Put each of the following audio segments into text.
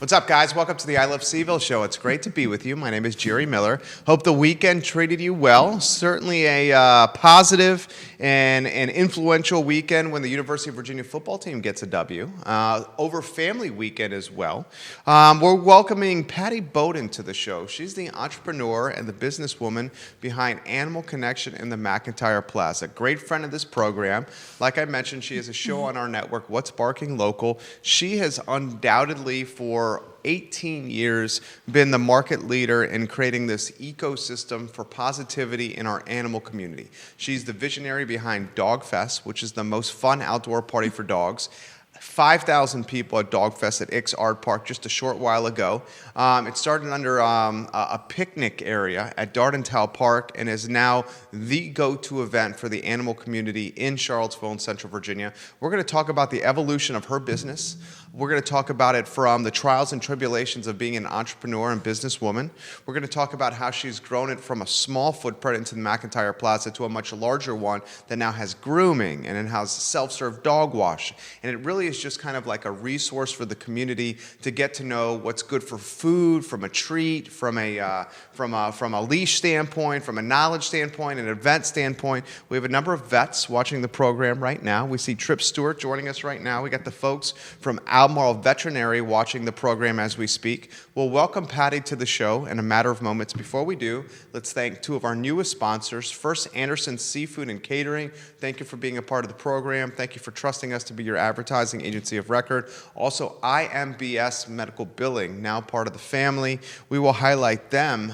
What's up, guys? Welcome to the I Love CVille Show. It's great to be with you. My name is Jerry Miller. Hope the weekend treated you well. Certainly a positive and influential weekend when the University of Virginia football team gets a W. Over family weekend as well. We're welcoming Patricia Boden to the show. She's the entrepreneur and the businesswoman behind Animal Connection in the McIntyre Plaza. Great friend of this program. Like I mentioned, she has a show on our network, What's Barking Local. She has undoubtedly for 18 years been the market leader in creating this ecosystem for positivity in our animal community. She's the visionary behind Dog Fest, which is the most fun outdoor party for dogs. 5,000 people at Dog Fest at Ix Art Park just a short while ago. It started under a picnic area at Dardental Park and is now the go-to event for the animal community in Charlottesville and Central Virginia. We're going to talk about the evolution of her business. We're going to talk about it from the trials and tribulations of being an entrepreneur and businesswoman. We're going to talk about how she's grown it from a small footprint into the McIntyre Plaza to a much larger one that now has grooming and it has self-serve dog wash. And it really is just kind of like a resource for the community to get to know what's good for food, from a treat, from a leash standpoint, from a knowledge standpoint, an event standpoint. We have a number of vets watching the program right now. We see Trip Stewart joining us right now. We got the folks from Albemarle Veterinary watching the program as we speak. We'll welcome Pattie to the show in a matter of moments. Before we do, let's thank two of our newest sponsors. First, Anderson Seafood and Catering. Thank you for being a part of the program. Thank you for trusting us to be your advertising agency of record. Also, IMBS Medical Billing, now part of the family. We will highlight them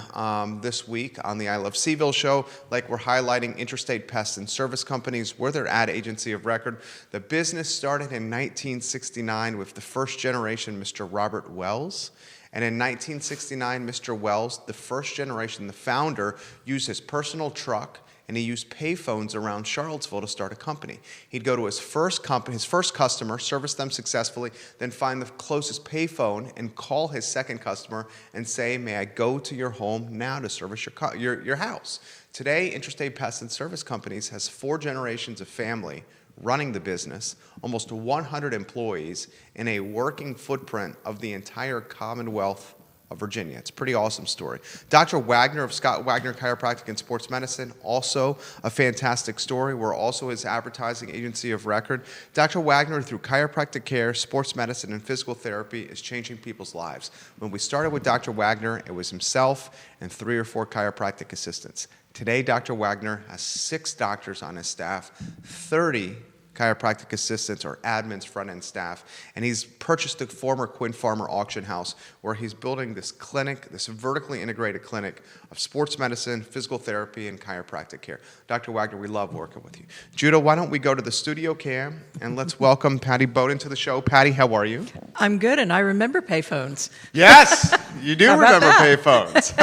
this week on the I Love CVille Show, like we're highlighting Interstate Pest and Service Companies. We're their ad agency of record. The business started in 1969 with the first generation, Mr. Robert Wells. And in 1969, Mr. Wells, the first generation, the founder, used his personal truck and he used payphones around Charlottesville to start a company. He'd go to his first customer, service them successfully, then find the closest payphone and call his second customer and say, "May I go to your home now to service your house?" Today, Interstate Pest and Service Companies has 4 generations of family running the business, almost 100 employees, and a working footprint of the entire Commonwealth of Virginia. It's a pretty awesome story. Dr. Wagner of Scott Wagner Chiropractic and Sports Medicine, also a fantastic story. We're also his advertising agency of record. Dr. Wagner, through chiropractic care, sports medicine, and physical therapy, is changing people's lives. When we started with Dr. Wagner, it was himself and 3 or 4 chiropractic assistants. Today, Dr. Wagner has 6 doctors on his staff, 30 chiropractic assistants or admins, front-end staff, and he's purchased the former Quinn Farmer auction house where he's building this clinic, this vertically integrated clinic of sports medicine, physical therapy, and chiropractic care. Dr. Wagner, we love working with you. Judah, why don't we go to the studio cam and let's welcome Patie Boden to the show. Pattie, how are you? I'm good, and I remember payphones. Yes, you do remember payphones.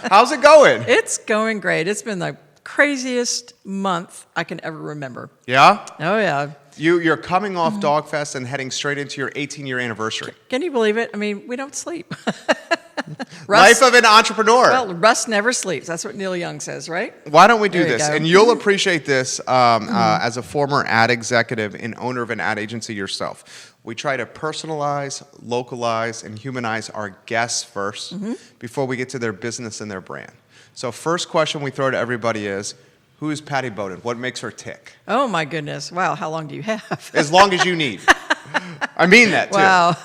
How's it going? It's going great. It's been the craziest month I can ever remember. Yeah? Oh, yeah. You're coming off Dog Fest and heading straight into your 18-year anniversary. Can you believe it? I mean, we don't sleep. Life of an entrepreneur. Well, Russ never sleeps. That's what Neil Young says, right? Why don't we do There you this? go. And you'll appreciate this as a former ad executive and owner of an ad agency yourself. We try to personalize, localize, and humanize our guests first before we get to their business and their brand. So first question we throw to everybody is, who is Patie Boden? What makes her tick? Oh, my goodness. Wow, how long do you have? As long as you need. I mean that, too. Wow.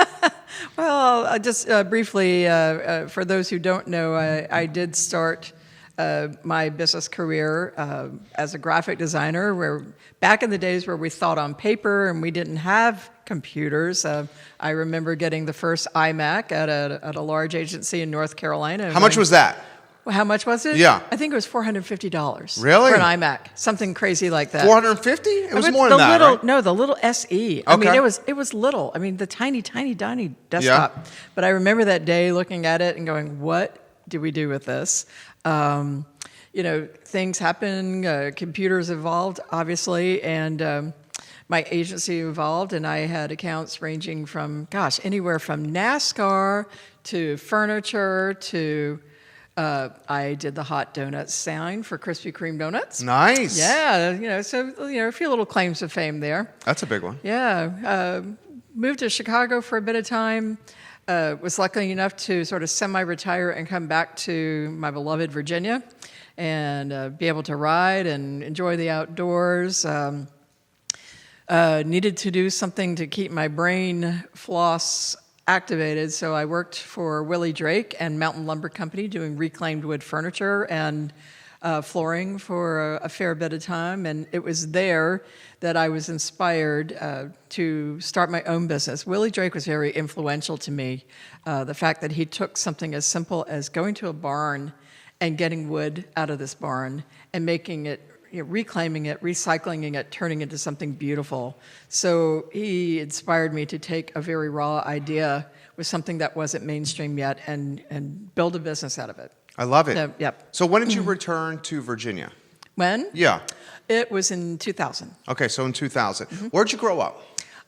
Well, just briefly, for those who don't know, I did start my business career as a graphic designer, where back in the days where we thought on paper and we didn't have computers. I remember getting the first iMac at a large agency in North Carolina. How much was that? How much was it? Yeah. I think it was $450. Really? For an iMac, something crazy like that. $450? It was more the than that, little, right? No, the little SE. I mean, it was little. I mean, the tiny desktop. Yeah. But I remember that day looking at it and going, what do we do with this? Things happen. Computers evolved, obviously, and my agency evolved, and I had accounts ranging from, anywhere from NASCAR to furniture to... I did the hot donut sign for Krispy Kreme donuts. Nice. Yeah, a few little claims to fame there. That's a big one. Yeah. Moved to Chicago for a bit of time. was lucky enough to sort of semi-retire and come back to my beloved Virginia and be able to ride and enjoy the outdoors. Needed to do something to keep my brain floss activated, so I worked for Willie Drake and Mountain Lumber Company doing reclaimed wood furniture and flooring for a fair bit of time, and it was there that I was inspired to start my own business. Willie Drake was very influential to me. The fact that he took something as simple as going to a barn and getting wood out of this barn and making it, reclaiming it, recycling it, turning it into something beautiful. So he inspired me to take a very raw idea with something that wasn't mainstream yet and build a business out of it. I love it. Yep. So when did you return to Virginia? When? Yeah. It was in 2000. Okay, so in 2000. Where'd you grow up?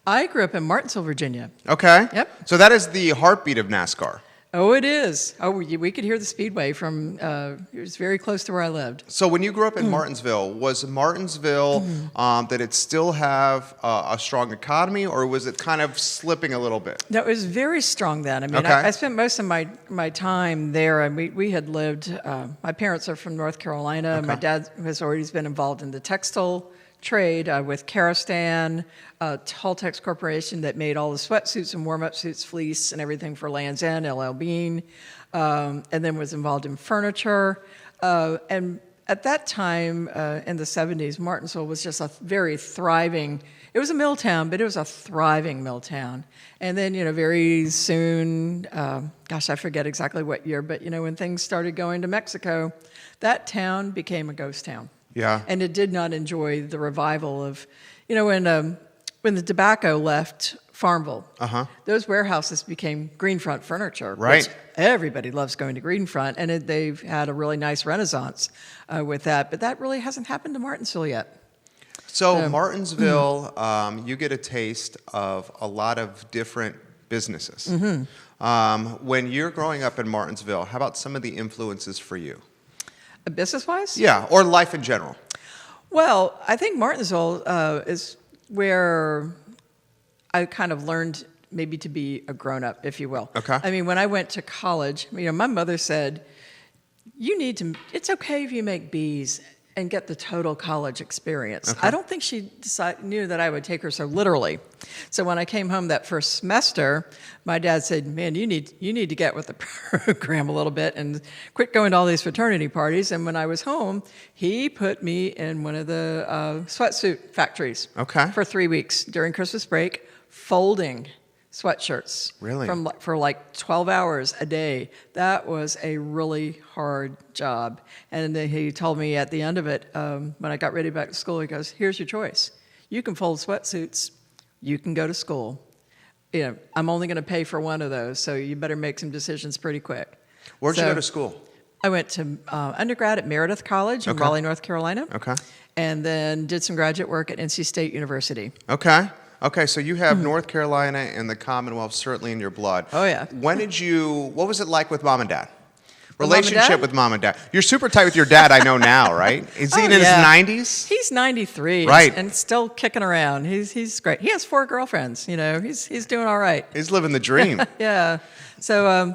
I grew up in Martinsville, Virginia. Okay. Yep. So that is the heartbeat of NASCAR. Oh, it is. Oh, we could hear the speedway from, it was very close to where I lived. So when you grew up in Martinsville, was Martinsville, did it still have a strong economy, or was it kind of slipping a little bit? No, it was very strong then. I mean, Okay. I spent most of my time there, and we had lived, my parents are from North Carolina. Okay. My dad has always been involved in the textile trade with Karastan, Talltex Corporation that made all the sweatsuits and warm-up suits, fleece, and everything for Land's End, LL Bean, and then was involved in furniture. And at that time, in the 70s, Martinsville was just a very thriving, it was a mill town, but it was a thriving mill town. And then, very soon, I forget exactly what year, but, when things started going to Mexico, that town became a ghost town. Yeah. And it did not enjoy the revival of, when the tobacco left Farmville, those warehouses became Greenfront furniture. Right. Which everybody loves going to Greenfront, and they've had a really nice renaissance with that. But that really hasn't happened to Martinsville yet. So Martinsville, you get a taste of a lot of different businesses. When you're growing up in Martinsville, how about some of the influences for you? Business-wise? Yeah, or life in general. Well, I think Martinsville is where I kind of learned maybe to be a grown-up, if you will. Okay. I mean, when I went to college, my mother said, it's okay if you make B's and get the total college experience. Okay. I don't think she knew that I would take her so literally. So when I came home that first semester, my dad said, man, you need to get with the program a little bit and quit going to all these fraternity parties. And when I was home, he put me in one of the sweatsuit factories for 3 weeks during Christmas break, folding sweatshirts. Really? For like 12 hours a day. That was a really hard job. And then he told me at the end of it, when I got ready back to school, he goes, here's your choice. You can fold sweatsuits. You can go to school. I'm only going to pay for one of those, so you better make some decisions pretty quick. Where'd you go to school? I went to undergrad at Meredith College in Raleigh, North Carolina. Okay. And then did some graduate work at NC State University. Okay, so you have North Carolina and the Commonwealth certainly in your blood. Oh, yeah. What was it like with mom and dad? With mom and Relationship dad? with mom and dad. You're super tight with your dad, I know now, right? Is he in his 90s? He's 93, Right. and still kicking around. He's great. He has 4 girlfriends. He's doing all right. He's living the dream. Yeah. So,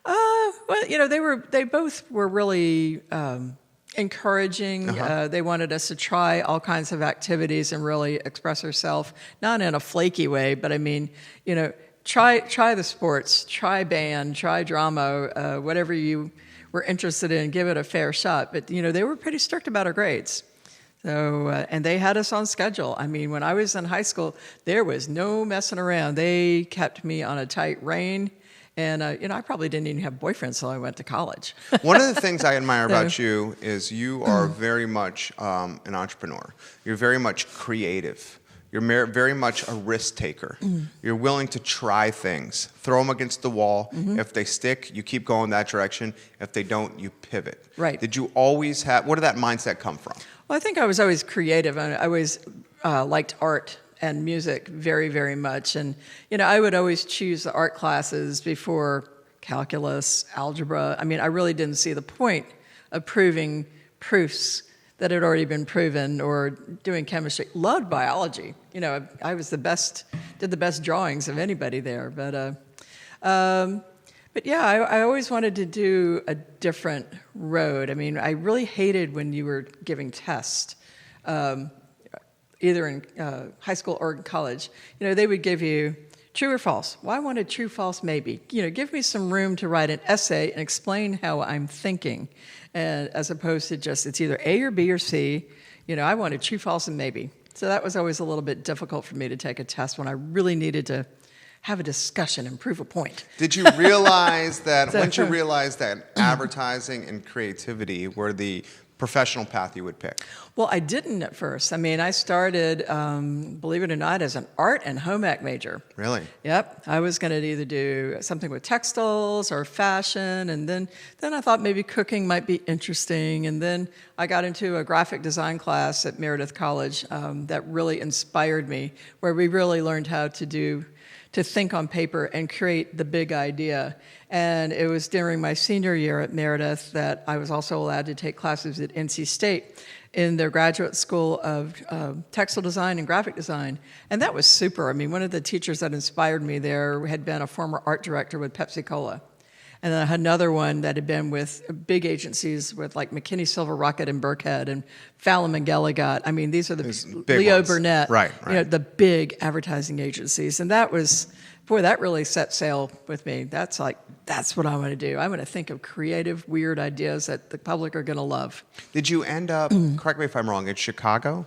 they both were really encouraging. They wanted us to try all kinds of activities and really express ourselves, not in a flaky way, but I mean, try the sports, try band, try drama, whatever you were interested in, give it a fair shot. But, they were pretty strict about our grades. So, and they had us on schedule. I mean, when I was in high school, there was no messing around. They kept me on a tight rein. And, I probably didn't even have boyfriends until I went to college. One of the things I admire about you is you are very much an entrepreneur. You're very much creative. You're very much a risk taker. You're willing to try things, throw them against the wall. If they stick, you keep going that direction. If they don't, you pivot. Right. Did you always where did that mindset come from? Well, I think I was always creative. I always liked art and music very, very much. And, I would always choose the art classes before calculus, algebra. I mean, I really didn't see the point of proving proofs that had already been proven or doing chemistry. Loved biology. I was did the best drawings of anybody there. But But yeah, I always wanted to do a different road. I mean, I really hated when you were giving tests, either in high school or in college. They would give you true or false. Well, I wanted true, false, maybe. Give me some room to write an essay and explain how I'm thinking, and as opposed to just it's either A or B or C. I wanted true, false, and maybe. So that was always a little bit difficult for me to take a test when I really needed to have a discussion and prove a point. Did you realize that, once you realized that advertising and creativity were the professional path you would pick? Well, I didn't at first. I mean, I started, believe it or not, as an art and home ec major. Really? Yep. I was going to either do something with textiles or fashion, and then I thought maybe cooking might be interesting, and then I got into a graphic design class at Meredith College that really inspired me, where we really learned how to think on paper and create the big idea. And it was during my senior year at Meredith that I was also allowed to take classes at NC State in their graduate school of textile design and graphic design. And that was super. I mean, one of the teachers that inspired me there had been a former art director with Pepsi Cola. And then I had another one that had been with big agencies with like McKinney Silver Rocket and Burkhead and Fallon and Gallagher. I mean, these are the Leo ones. Burnett, right. The big advertising agencies. And that was, that really set sail with me. That's what I want to do. I want to think of creative, weird ideas that the public are going to love. Did you end up, correct me if I'm wrong, in Chicago?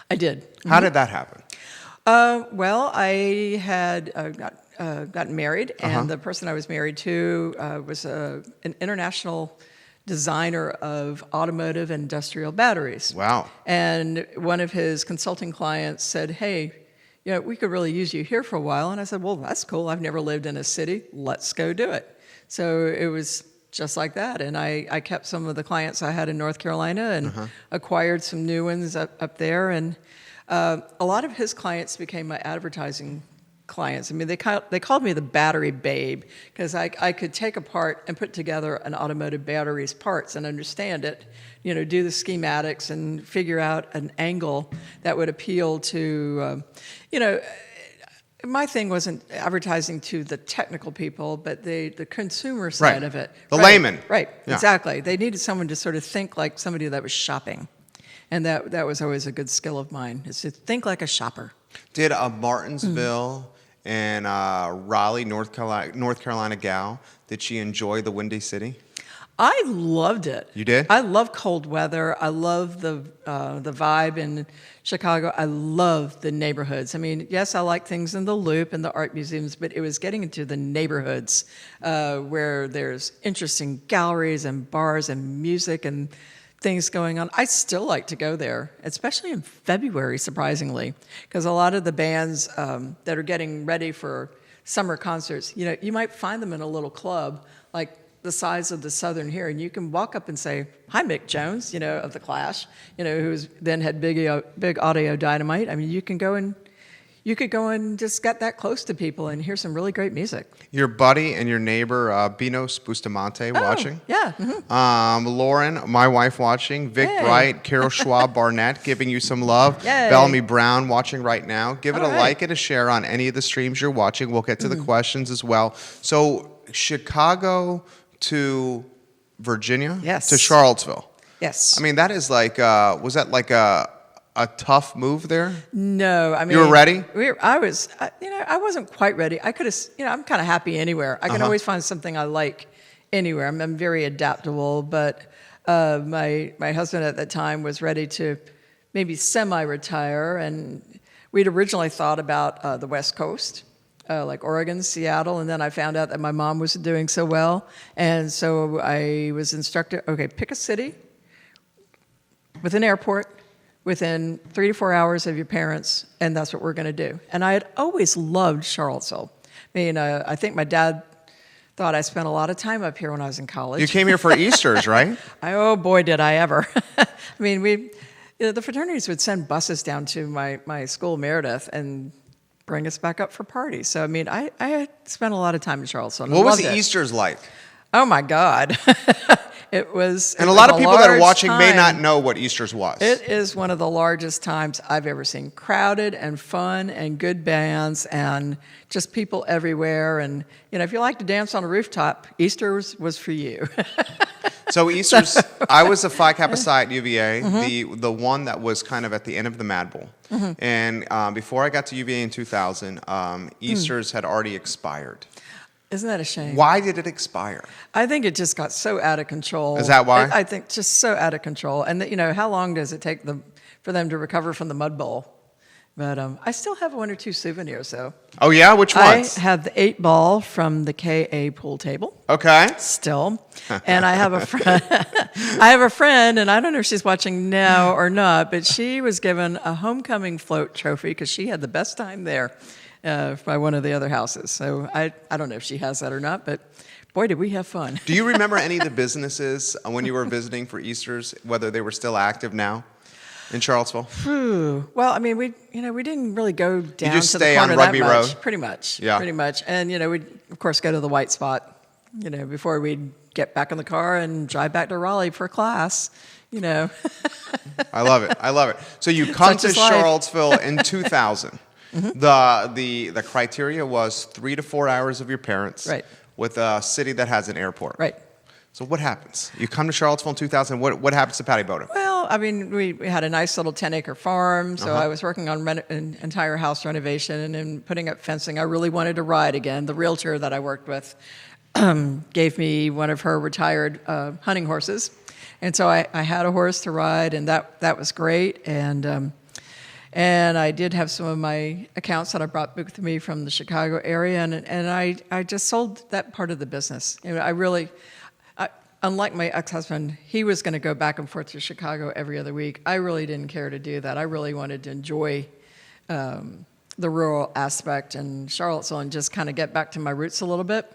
I did. How did that happen? Well, I had gotten married, and the person I was married to was an international designer of automotive and industrial batteries. Wow. And one of his consulting clients said, hey, we could really use you here for a while. And I said, well, that's cool. I've never lived in a city. Let's go do it. So it was just like that. And I kept some of the clients I had in North Carolina and acquired some new ones up there. And a lot of his clients became my advertising clients. I mean, they called me the battery babe because I could take apart and put together an automotive battery's parts and understand it, do the schematics and figure out an angle that would appeal to, my thing wasn't advertising to the technical people, but the consumer side of it. The layman. Right, Yeah. Exactly. They needed someone to sort of think like somebody that was shopping. And that was always a good skill of mine, is to think like a shopper. Did a Martinsville and Raleigh, North Carolina gal, did she enjoy the Windy City? I loved it. You did? I love cold weather. I love the vibe in Chicago. I love the neighborhoods. I mean, yes, I like things in the Loop and the art museums, but it was getting into the neighborhoods where there's interesting galleries and bars and music and things going on. I still like to go there, especially in February, surprisingly, because a lot of the bands that are getting ready for summer concerts, you might find them in a little club like the size of the Southern here, and you can walk up and say, hi, Mick Jones, of the Clash, who's then had big Audio Dynamite. I mean, you could go and just get that close to people and hear some really great music. Your buddy and your neighbor, Binos Bustamante, watching. Yeah. Lauren, my wife, watching. Vic Hey. Bright, Carol Schwab Barnett, giving you some love. Yay. Bellamy Brown, watching right now. Give it All a right. like and a share on any of the streams you're watching. We'll get to the questions as well. So, Chicago to Virginia? Yes. To Charlottesville? Yes. I mean, that is like, was that like a tough move there? No, I mean, You were ready? I wasn't quite ready. I could have, I'm kind of happy anywhere. I can always find something I like anywhere. I'm very adaptable, but my husband at that time was ready to maybe semi-retire, and we'd originally thought about the West Coast, like Oregon, Seattle, and then I found out that my mom was doing so well, and so I was instructed, okay, pick a city with an airport, within 3 to 4 hours of your parents, and that's what we're going to do. And I had always loved Charlottesville. I mean, I think my dad thought I spent a lot of time up here when I was in college. You came here for Easters, right? Oh, boy, did I ever. I mean, the fraternities would send buses down to my school, Meredith, and bring us back up for parties. So, I mean, I had spent a lot of time in Charlottesville. What was loved the it. Easters like? Oh, my God. It was. And it a lot was of people that are large watching may not time. know what Easter's was. It is one of the largest times I've ever seen. Crowded and fun and good bands and just people everywhere. And, if you like to dance on a rooftop, Easter was for you. So Easter's, I was a Phi Kappa Psi at UVA, the one that was kind of at the end of the Mad Bowl. And before I got to UVA in 2000, Easter's had already expired. Isn't that a shame? Why did it expire? I think it just got so out of control. Is that why? I think just so out of control. And, how long does it take for them to recover from the Mud Bowl? But I still have one or two souvenirs, though. Oh, yeah? Which ones? I have the 8-ball from the KA pool table. Okay. Still. And I have a friend. I have a friend, and I don't know if she's watching now or not, but she was given a homecoming float trophy because she had the best time there by one of the other houses. So I don't know if she has that or not, but boy, did we have fun. Do you remember any of the businesses when you were visiting for Easter's, whether they were still active now in Charlottesville? Well, I mean, we didn't really go down just to the stay corner on that Rugby much. Road? Pretty much. Yeah. Pretty much. And, we'd, of course, go to the White Spot, before we'd get back in the car and drive back to Raleigh for class, I love it. So you come Such to is life. Charlottesville in 2000. The criteria was 3 to 4 hours of your parents, Right. with a city that has an airport. Right. So what happens? You come to Charlottesville in 2000. What happens to Pattie Boden? Well, I mean, we had a nice little 10-acre farm, so I was working on an entire house renovation and putting up fencing. I really wanted to ride again. The realtor that I worked with gave me one of her retired hunting horses, and so I had a horse to ride, and that was great. And I did have some of my accounts that I brought with me from the Chicago area, and I just sold that part of the business. Unlike my ex-husband, he was going to go back and forth to Chicago every other week. I really didn't care to do that. I really wanted to enjoy the rural aspect in Charlottesville and just kind of get back to my roots a little bit.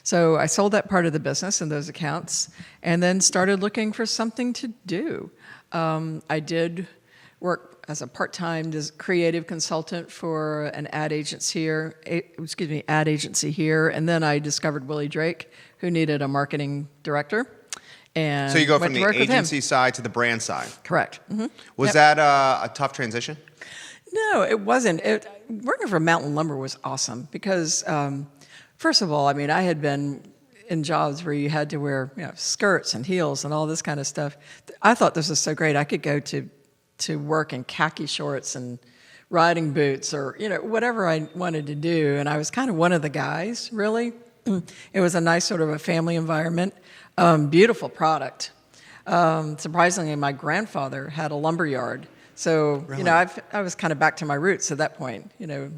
So I sold that part of the business and those accounts, and then started looking for something to do. I did work as a part-time creative consultant for an ad agency here, and then I discovered Willie Drake, who needed a marketing director. And So you go went from to the work with him. agency side to the brand side. Correct. Mm-hmm. Was that a tough transition? No, it wasn't. Working for Mountain Lumber was awesome because, first of all, I mean, I had been in jobs where you had to wear skirts and heels and all this kind of stuff. I thought this was so great. I could go to work in khaki shorts and riding boots or whatever I wanted to do, and I was kind of one of the guys, really. It was a nice sort of a family environment, beautiful product. Surprisingly, my grandfather had a lumber yard, so Really? I was kind of back to my roots at that point.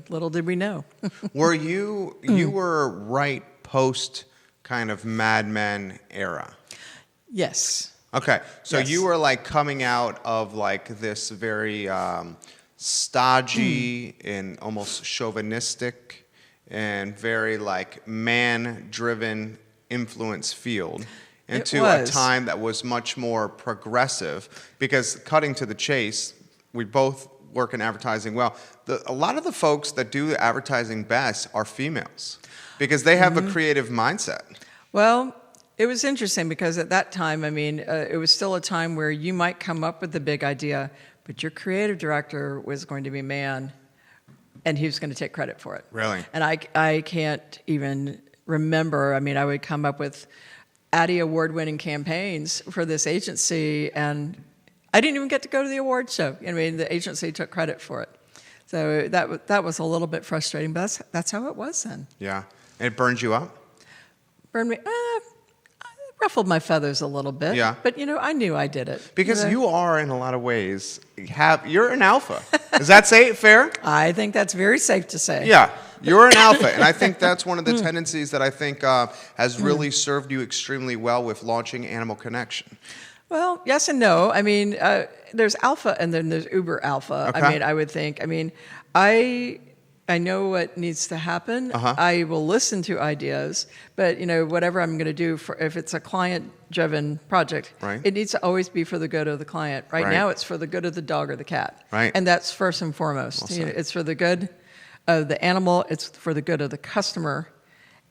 Little did we know. Were you were right post kind of Mad Men era? Yes. Okay, so Yes. you were like coming out of like this very stodgy and almost chauvinistic and very like man-driven influence field into a time that was much more progressive. Because cutting to the chase, we both work in advertising well. A lot of the folks that do advertising best are females because they have a creative mindset. Well, it was interesting because at that time, I mean, it was still a time where you might come up with the big idea, but your creative director was going to be a man, and he was going to take credit for it. Really? And I can't even remember. I mean, I would come up with Pattie award-winning campaigns for this agency, and I didn't even get to go to the award show. I mean, the agency took credit for it. So that was a little bit frustrating, but that's how it was then. Yeah, and it burned you up? Burned me. Ruffled my feathers a little bit. Yeah. But, I knew I did it. Because you are, in a lot of ways, you're an alpha. Does that say it fair? I think that's very safe to say. Yeah, you're an alpha. And I think that's one of the tendencies that I think has really served you extremely well with launching Animal Connection. Well, yes and no. I mean, there's alpha and then there's uber alpha. Okay. I mean, I would think. I mean, I know what needs to happen. I will listen to ideas, but whatever I'm going to do, if it's a client-driven project, Right. it needs to always be for the good of the client. Right Right. now, it's for the good of the dog or the cat, Right. and that's first and foremost. Well said. It's for the good of the animal. It's for the good of the customer,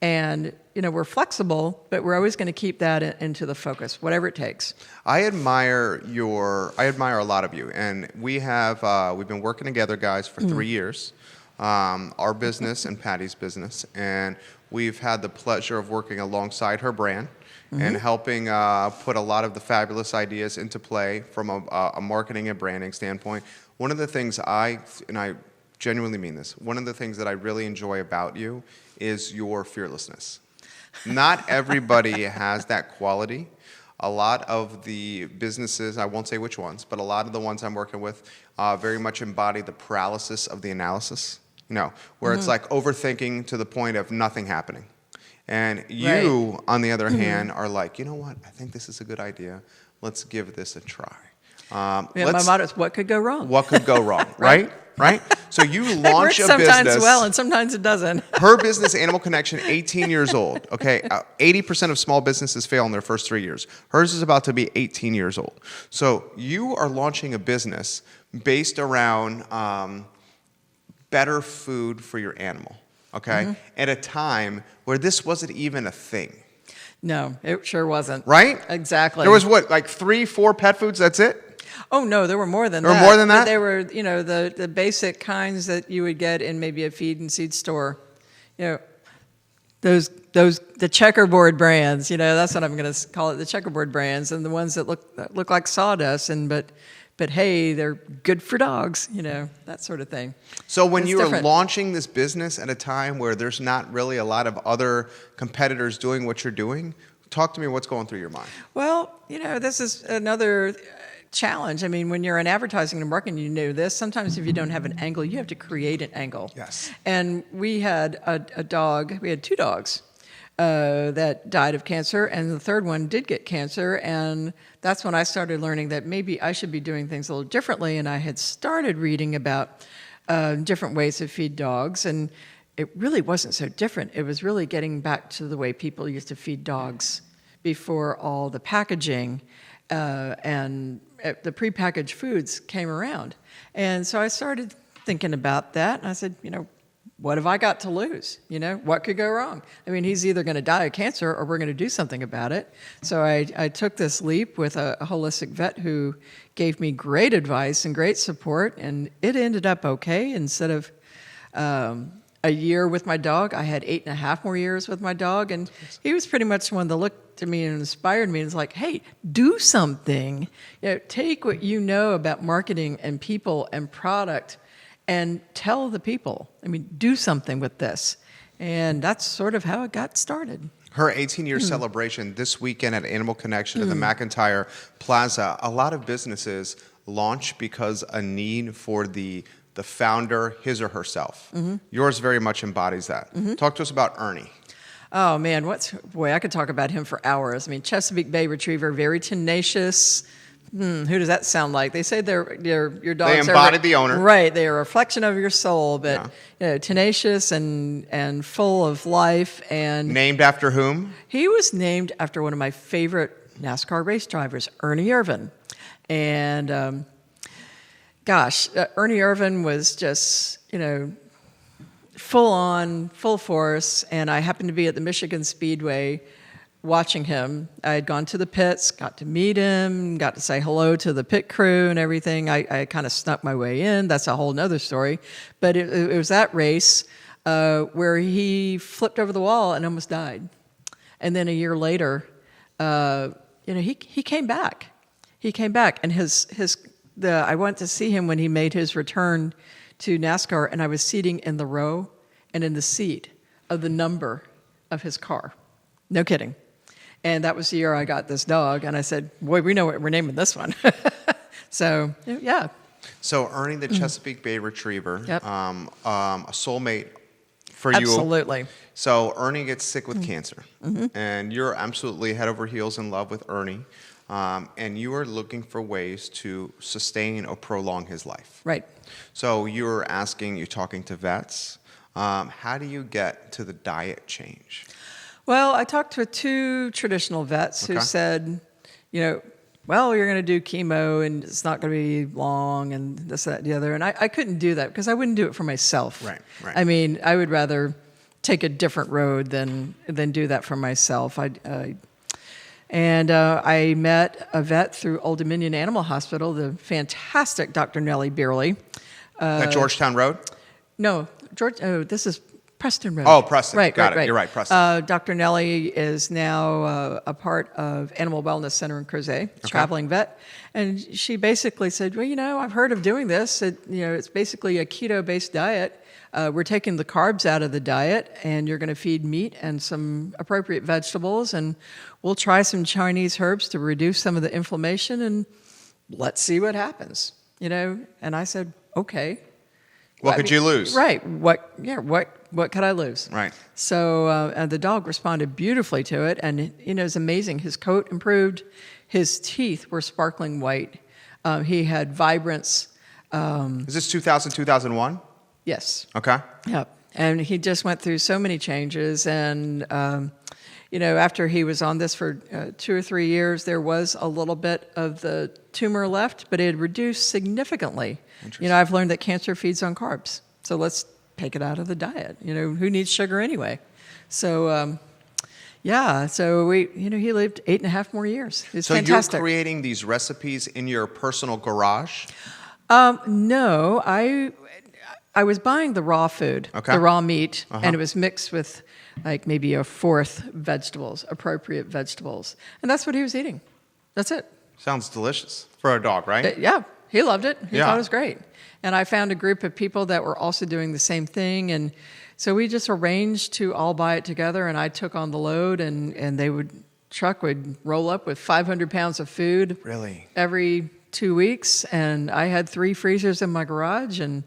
And, we're flexible, but we're always going to keep that into the focus, whatever it takes. I admire a lot of you, and we've been working together, guys, for 3 years, our business and Patty's business, and we've had the pleasure of working alongside her brand and helping put a lot of the fabulous ideas into play from a marketing and branding standpoint. One of the things I genuinely mean this, one of the things that I really enjoy about you is your fearlessness. Not everybody has that quality. A lot of the businesses, I won't say which ones, but a lot of the ones I'm working with very much embody the paralysis of the analysis, where it's like overthinking to the point of nothing happening. And you, on the other hand, are like, you know what? I think this is a good idea. Let's give this a try. My motto is, what could go wrong? What could go wrong, right? So you launch a business. Sometimes well, and sometimes it doesn't. Her business, Animal Connection, 18 years old. Okay, 80% of small businesses fail in their first 3 years. Hers is about to be 18 years old. So you are launching a business based around better food for your animal. Okay, at a time where this wasn't even a thing. No, it sure wasn't. Right? Exactly. There was like 3-4 pet foods. That's it. Oh, no, there were more than that. There were more than that? They were, the basic kinds that you would get in maybe a feed and seed store. The checkerboard brands, that's what I'm going to call it, the checkerboard brands, and the ones that look like sawdust, but hey, they're good for dogs, that sort of thing. So when you different. are launching this business at a time where there's not really a lot of other competitors doing what you're doing, talk to me what's going through your mind. Well, this is another challenge. I mean, when you're in advertising and marketing, you know this. Sometimes if you don't have an angle, you have to create an angle. Yes. And we had a dog. We had 2 dogs that died of cancer, and the third one did get cancer. And that's when I started learning that maybe I should be doing things a little differently. And I had started reading about different ways to feed dogs, and it really wasn't so different. It was really getting back to the way people used to feed dogs before all the packaging and the prepackaged foods came around. And so I started thinking about that, and I said, what have I got to lose? What could go wrong? I mean, he's either going to die of cancer or we're going to do something about it. So I took this leap with a holistic vet who gave me great advice and great support, and it ended up okay. Instead of a year with my dog, I had 8.5 more years with my dog, and he was pretty much the one that looked at me and inspired me and was like, hey, do something. Take what you know about marketing and people and product and tell the people. I mean, do something with this. And that's sort of how it got started. Her 18-year celebration this weekend at Animal Connection at the McIntyre Plaza, a lot of businesses launch because a need for the founder, his or herself. Yours very much embodies that. Talk to us about Ernie. Oh, man, I could talk about him for hours. I mean, Chesapeake Bay Retriever, very tenacious. Who does that sound like? They say your dogs. They embodied the owner, right? They are a reflection of your soul, but tenacious and full of life. And named after whom? He was named after one of my favorite NASCAR race drivers, Ernie Irvan, and Ernie Irvan was just full force, and I happened to be at the Michigan Speedway watching him. I had gone to the pits, got to meet him, got to say hello to the pit crew and everything. I kind of snuck my way in. That's a whole nother story. But it was that race where he flipped over the wall and almost died. And then a year later, he came back. He came back, and I went to see him when he made his return to NASCAR, and I was sitting in the row and in the seat of the number of his car. No kidding. And that was the year I got this dog, and I said, boy, we know what we're naming this one. So, yeah. So Ernie, the Chesapeake Bay Retriever, Yep. A soulmate for you. Absolutely. So Ernie gets sick with cancer, and you're absolutely head over heels in love with Ernie, and you are looking for ways to sustain or prolong his life. Right. So you're talking to vets. How do you get to the diet change? Well, I talked to 2 traditional vets who said, well, you're going to do chemo and it's not going to be long and this, that, the other. And I couldn't do that because I wouldn't do it for myself. Right. I mean, I would rather take a different road than do that for myself. I met a vet through Old Dominion Animal Hospital, the fantastic Dr. Nellie Beerley. At Georgetown Road? No, George. Oh, this is Preston Road. Oh, Preston. Right, Got right. it. You're right, Preston. Dr. Nellie is now a part of Animal Wellness Center in Crozet, traveling vet. And she basically said, well, I've heard of doing this. It's basically a keto-based diet. We're taking the carbs out of the diet, and you're going to feed meat and some appropriate vegetables, and we'll try some Chinese herbs to reduce some of the inflammation, and let's see what happens. And I said, okay. What could you lose? Right. What could I lose? Right. So and the dog responded beautifully to it, and it's amazing. His coat improved. His teeth were sparkling white. He had vibrance. Is this 2000, 2001? Yes. Okay. Yep. And he just went through so many changes. And, after he was on this for 2 or 3 years, there was a little bit of the tumor left, but it had reduced significantly. I've learned that cancer feeds on carbs. So let's take it out of the diet. Who needs sugar anyway? So, so he lived 8.5 more years. It's fantastic. You're creating these recipes in your personal garage? No, I was buying the raw food, the raw meat, and it was mixed with like maybe a fourth vegetables, appropriate vegetables. And that's what he was eating. That's it. Sounds delicious for a dog, right? Yeah, he loved it. He thought it was great. And I found a group of people that were also doing the same thing. And so we just arranged to all buy it together, and I took on the load, and truck would roll up with 500 pounds of food. Really? Every 2 weeks. And I had 3 freezers in my garage, and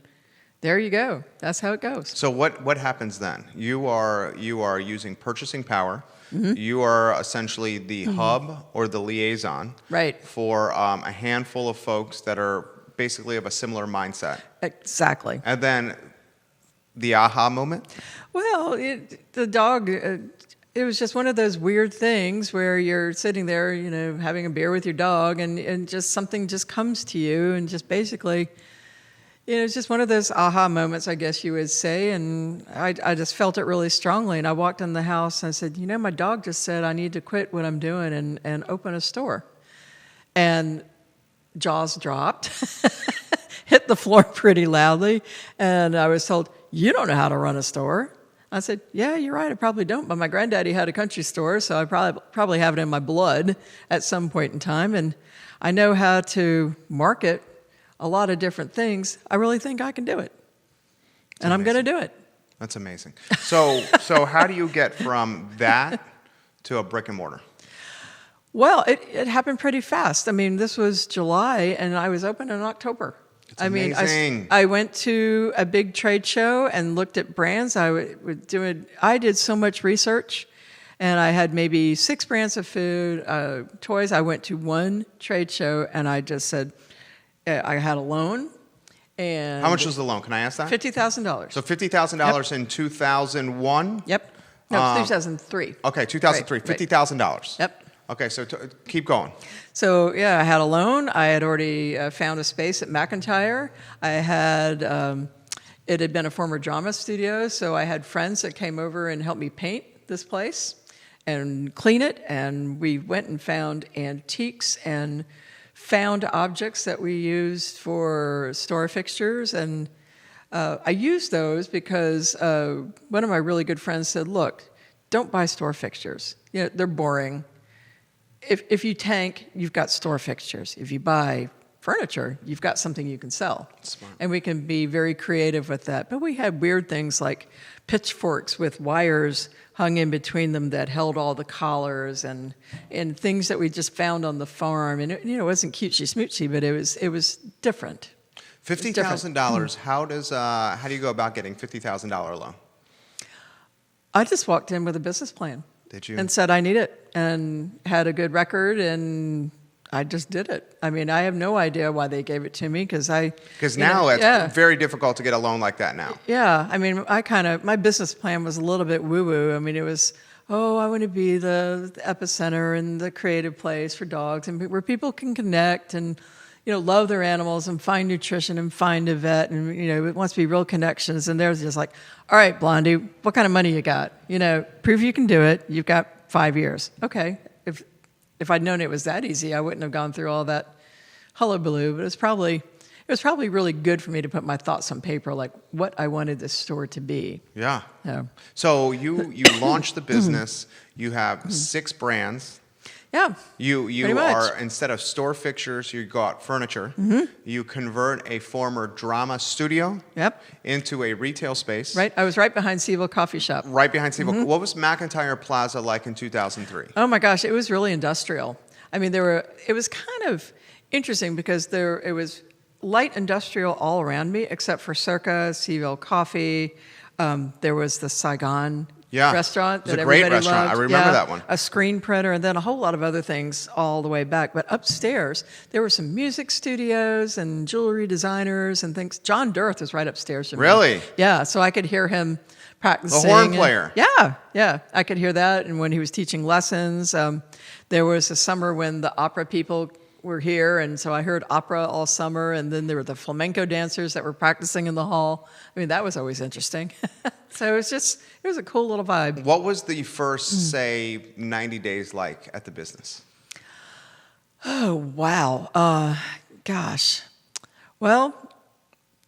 there you go. That's how it goes. So what happens then? You are using purchasing power. Mm-hmm. You are essentially the hub or the liaison for a handful of folks that are basically of a similar mindset. Exactly. And then the aha moment? Well, the dog, it was just one of those weird things where you're sitting there, having a beer with your dog, and just something just comes to you, and just basically, it's just one of those aha moments, I guess you would say. And I just felt it really strongly. And I walked in the house and I said, my dog just said I need to quit what I'm doing and open a store. And jaws dropped, hit the floor pretty loudly. And I was told, you don't know how to run a store. I said, yeah, you're right. I probably don't. But my granddaddy had a country store, so I probably have it in my blood at some point in time. And I know how to market a lot of different things. I really think I can do it. And I'm going to do it. That's amazing. So how do you get from that to a brick and mortar? Well, it happened pretty fast. I mean, this was July, and I was open in October. It's amazing. I went to a big trade show and looked at brands. I did so much research, and I had maybe 6 brands of food, toys. I went to one trade show, and I just said, I had a loan. And how much was the loan? Can I ask that? $50,000. So $50,000 in 2001? Yep. No, 2003. Okay, 2003. Right. $50,000. Yep. Okay, so keep going. So, I had a loan. I had already found a space at McIntyre. I had, it had been a former drama studio, so I had friends that came over and helped me paint this place and clean it. And we went and found antiques and found objects that we used for store fixtures. And I used those because one of my really good friends said, look, don't buy store fixtures. They're boring. If you tank, you've got store fixtures. If you buy furniture, you've got something you can sell. Smart. And we can be very creative with that. But we had weird things like pitchforks with wires hung in between them that held all the collars, and things that we just found on the farm. And it wasn't cutesy smoochy, but it was different. $50,000. How do you go about getting $50,000 loan? I just walked in with a business plan. Did you? And said I need it, and had a good record, and I just did it. I mean, I have no idea why they gave it to me because now it's very difficult to get a loan like that now. Yeah, I mean, my business plan was a little bit woo-woo. I mean, it was, I want to be the epicenter and the creative place for dogs, and where people can connect and, love their animals and find nutrition and find a vet, and it wants to be real connections. And they're just like, all right, Blondie, what kind of money you got? Prove you can do it. You've got 5 years. Okay. If I'd known it was that easy, I wouldn't have gone through all that hullabaloo. But it was probably really good for me to put my thoughts on paper, like what I wanted this store to be. Yeah. Yeah. So you launched the business. You have 6 brands. Yeah. You pretty much. are, instead of store fixtures, you got furniture. You convert a former drama studio into a retail space. Right. I was right behind CVille Coffee Shop. Right behind CVille. What was McIntyre Plaza like in 2003? Oh my gosh, it was really industrial. I mean, it was kind of interesting because it was light industrial all around me, except for Circa, CVille Coffee. There was the Saigon restaurant that everybody loved. It was a great restaurant. I remember that one. A screen printer, and then a whole lot of other things all the way back. But upstairs, there were some music studios and jewelry designers and things. John Dirth was right upstairs from me. Really? Yeah, so I could hear him practicing. The horn player. Yeah, I could hear that. And when he was teaching lessons, there was a summer when the opera people were here, and so I heard opera all summer, and then there were the flamenco dancers that were practicing in the hall. I mean, that was always interesting. So it was a cool little vibe. What was the first, say, 90 days like at the business? Oh, wow. Gosh. Well,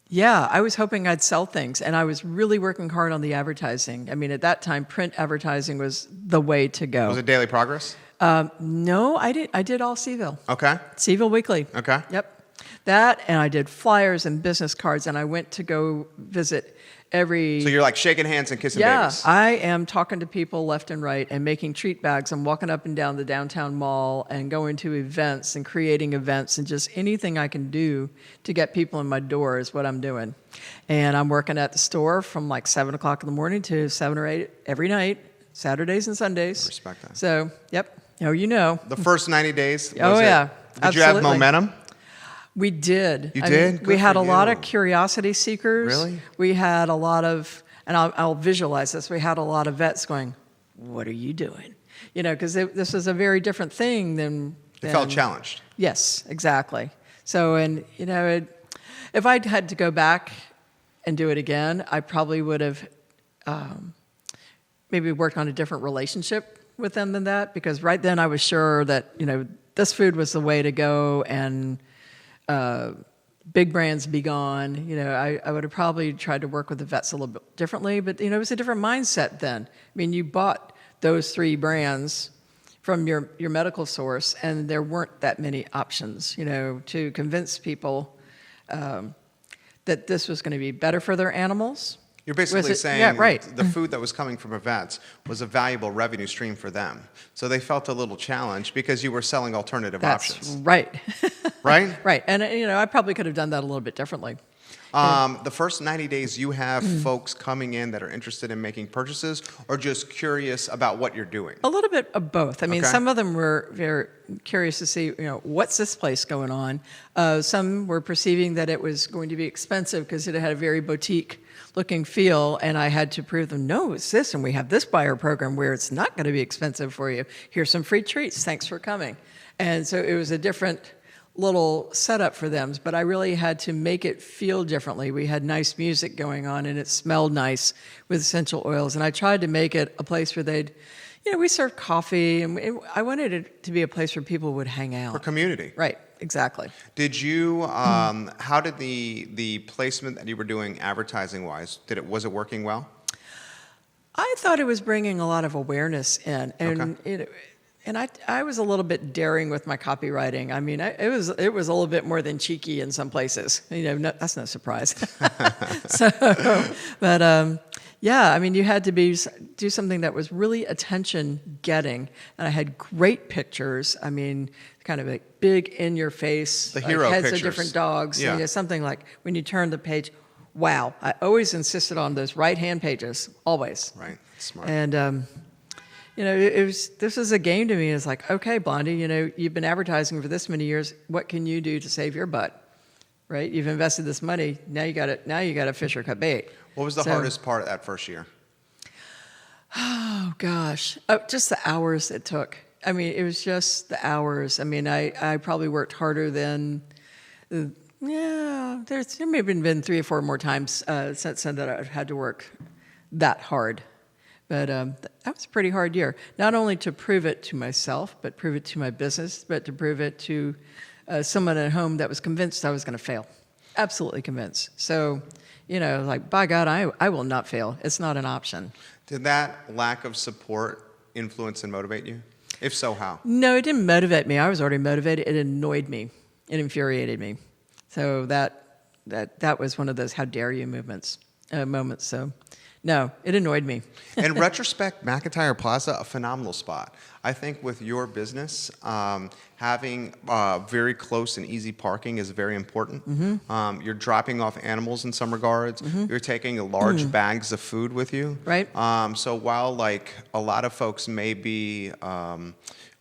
yeah, I was hoping I'd sell things, and I was really working hard on the advertising. I mean, at that time, print advertising was the way to go. Was it Daily Progress? No, I did all CVille. Okay. CVille Weekly. Okay. Yep. That, and I did flyers and business cards, and I went to go visit every... So you're like shaking hands and kissing babies. Yeah, I am talking to people left and right and making treat bags. I'm walking up and down the downtown mall and going to events and creating events, and just anything I can do to get people in my door is what I'm doing. And I'm working at the store from like 7 o'clock in the morning to 7 or 8 every night, Saturdays and Sundays. I respect that. So, yep. You know. The first 90 days? Did you have momentum? We did. You did? Good we had a lot of curiosity seekers. Really? We had a lot of, and I'll visualize this, we had a lot of vets going, what are you doing? Because this is a very different thing than... They felt challenged. Yes, exactly. So, and, if I'd had to go back and do it again, I probably would have maybe worked on a different relationship with them than that, because right then I was sure that, this food was the way to go, and big brands be gone. I would have probably tried to work with the vets a little bit differently, but, it was a different mindset then. I mean, you bought those 3 brands from your medical source, and there weren't that many options, to convince people that this was going to be better for their animals. You're basically saying right. the food that was coming from a vet was a valuable revenue stream for them. So they felt a little challenged because you were selling alternative options. That's right. Right? Right. And, I probably could have done that a little bit differently. The first 90 days, you have folks coming in that are interested in making purchases or just curious about what you're doing? A little bit of both. I mean, Okay. some of them were very curious to see, what's this place going on? Some were perceiving that it was going to be expensive because it had a very boutique-looking feel, and I had to prove them, no, it's this, and we have this buyer program where it's not going to be expensive for you. Here's some free treats. Thanks for coming. And so it was a different little setup for them, but I really had to make it feel differently. We had nice music going on, and it smelled nice with essential oils, and I tried to make it a place where they'd, we served coffee, and I wanted it to be a place where people would hang out. For community. Right, exactly. Did you, how did the placement that you were doing advertising-wise, was it working well? I thought it was bringing a lot of awareness in, and Okay. And I was a little bit daring with my copywriting. I mean, it was a little bit more than cheeky in some places. That's no surprise. Yeah, I mean, you had to do something that was really attention-getting, and I had great pictures. I mean, kind of a big in-your-face, The hero heads pictures. of different dogs. Yeah. Something like when you turn the page. Wow, I always insisted on those right-hand pages, always. Right, smart. And this was a game to me. It's like, okay, Blondie, you've been advertising for this many years. What can you do to save your butt? Right? You've invested this money. Now you got to fish or cut bait. What was the hardest part of that first year? Oh gosh, just the hours it took. I mean, it was just the hours. I mean, I probably worked harder than Yeah, there may have been 3 or 4 more times since then that I've had to work that hard. But that was a pretty hard year. Not only to prove it to myself, but prove it to my business, but to prove it to someone at home that was convinced I was going to fail. Absolutely convinced. So, like, by God, I will not fail. It's not an option. Did that lack of support influence and motivate you? If so, how? No, it didn't motivate me. I was already motivated. It annoyed me. It infuriated me. So that was one of those "how dare you" moments. So, no, it annoyed me. In retrospect, McIntyre Plaza, a phenomenal spot. I think with your business, having very close and easy parking is very important. Mm-hmm. You're dropping off animals in some regards. Mm-hmm. You're taking large bags of food with you. Right. So while like a lot of folks may be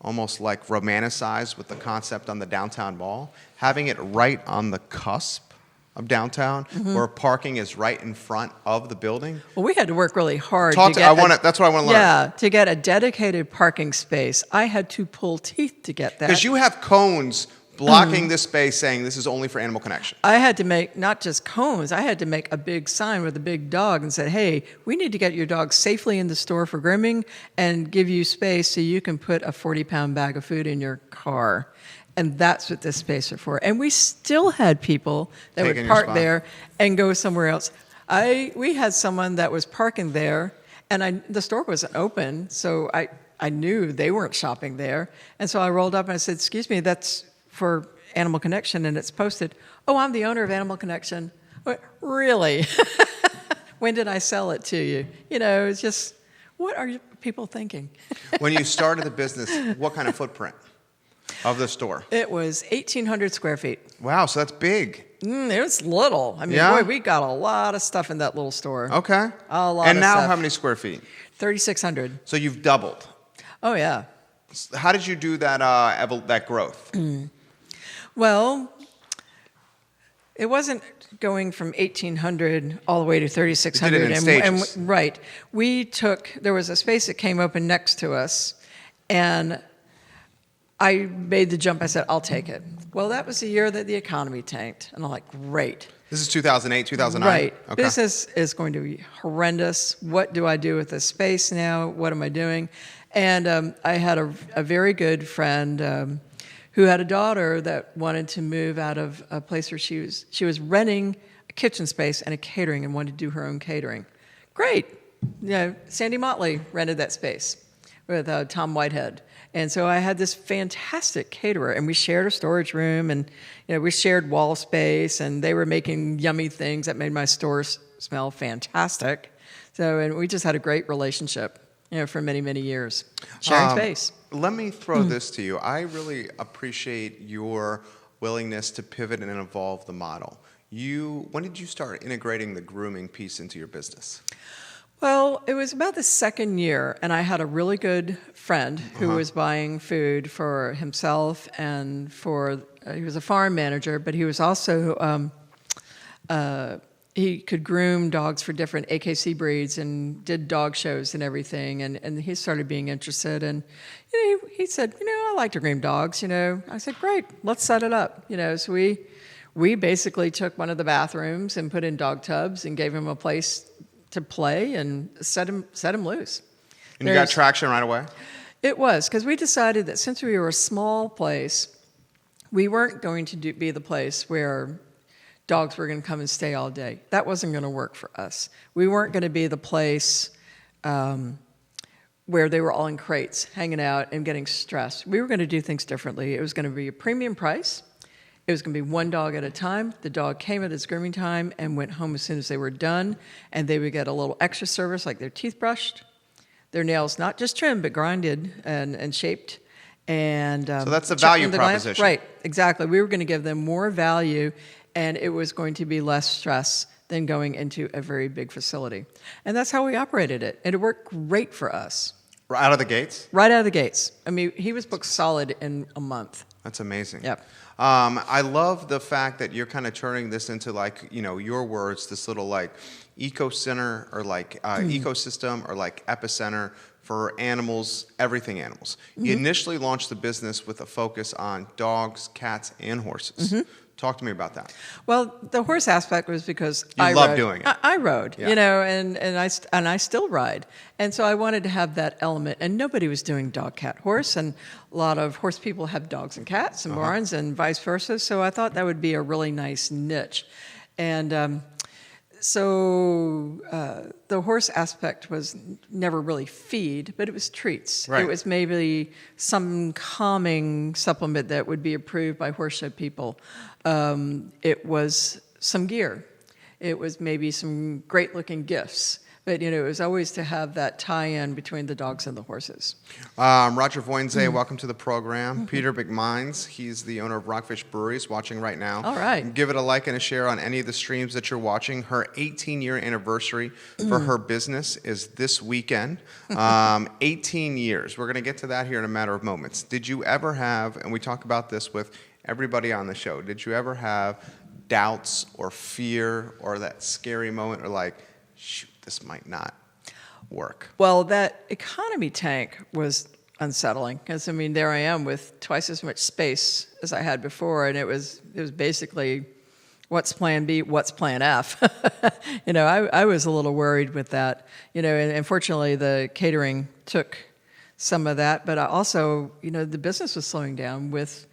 almost like romanticized with the concept on the downtown mall, having it right on the cusp of downtown, where parking is right in front of the building. Well, we had to work really hard. That's what I want to learn. Yeah, to get a dedicated parking space, I had to pull teeth to get that. Because you have cones blocking this space saying this is only for Animal Connection. I had to make not just cones, I had to make a big sign with a big dog and said, hey, we need to get your dog safely in the store for grooming and give you space so you can put a 40-pound bag of food in your car. And that's what this space is for. And we still had people that would park there and go somewhere else. We had someone that was parking there, and the store wasn't open, so I knew they weren't shopping there. And so I rolled up and I said, excuse me, that's for Animal Connection, and it's posted. Oh, I'm the owner of Animal Connection. I went, really? When did I sell it to you? It's just, what are people thinking? When you started the business, what kind of footprint of the store? It was 1,800 square feet. Wow, so that's big. It was little. I mean, boy, we got a lot of stuff in that little store. Okay. A lot and of now stuff. How many square feet? 3,600. So you've doubled. Oh, yeah. How did you do that growth? Well, it wasn't going from 1,800 all the way to 3,600. You did it in stages. Right. There was a space that came open next to us, and I made the jump. I said, I'll take it. Well, that was the year that the economy tanked. And I'm like, great. This is 2008, 2009? Right. Okay. Business is going to be horrendous. What do I do with this space now? What am I doing? And I had a very good friend who had a daughter that wanted to move out of a place where she was renting a kitchen space and a catering and wanted to do her own catering. Great. Sandy Motley rented that space with Tom Whitehead. And so I had this fantastic caterer, and we shared a storage room, and we shared wall space, and they were making yummy things that made my store smell fantastic. And we just had a great relationship, for many, many years, sharing space. Let me throw this to you. I really appreciate your willingness to pivot and evolve the model. When did you start integrating the grooming piece into your business? Well, it was about the second year, and I had a really good friend who was buying food for himself and he was a farm manager, but he was also, he could groom dogs for different AKC breeds and did dog shows and everything, and he started being interested, and he said, I like to groom dogs, I said, great, let's set it up, so we basically took one of the bathrooms and put in dog tubs and gave him a place to play and set him loose. And you got traction right away? It was, because we decided that since we were a small place, we weren't going to be the place where dogs were going to come and stay all day. That wasn't going to work for us. We weren't going to be the place where they were all in crates, hanging out and getting stressed. We were going to do things differently. It was going to be a premium price. It was going to be one dog at a time. The dog came at its grooming time and went home as soon as they were done, and they would get a little extra service, like their teeth brushed, their nails not just trimmed, but grinded and shaped. And so that's the value proposition. Right, exactly. We were going to give them more value, and it was going to be less stress than going into a very big facility. And that's how we operated it, and it worked great for us. Right out of the gates? Right out of the gates. I mean, he was booked solid in a month. That's amazing. Yep. I love the fact that you're kind of turning this into your words, this little eco center or ecosystem or epicenter for animals, everything animals. You initially launched the business with a focus on dogs, cats, and horses. Talk to me about that. Well, the horse aspect was because You I love rode. doing it. I rode, Yeah. you know, and I still ride, and so I wanted to have that element. And nobody was doing dog, cat, horse, and a lot of horse people have dogs and cats and barns and vice versa. So I thought that would be a really nice niche, and the horse aspect was never really feed, but it was treats. Right. It was maybe some calming supplement that would be approved by horse show people. It was some gear. It was maybe some great-looking gifts. But, you know, it was always to have that tie-in between the dogs and the horses. Roger Voinze, welcome to the program. Peter McMines, he's the owner of Rockfish Breweries, watching right now. All right. Give it a like and a share on any of the streams that you're watching. Her 18-year anniversary for her business is this weekend. 18 years. We're going to get to that here in a matter of moments. Did you ever have, and we talk about this with everybody on the show, did you ever have doubts or fear or that scary moment or like, shoot, this might not work? Well, that economy tank was unsettling because, I mean, there I am with twice as much space as I had before, and it was basically what's plan B, what's plan F. You know, I was a little worried with that, you know, and unfortunately the catering took some of that, but I also, you know, the business was slowing down with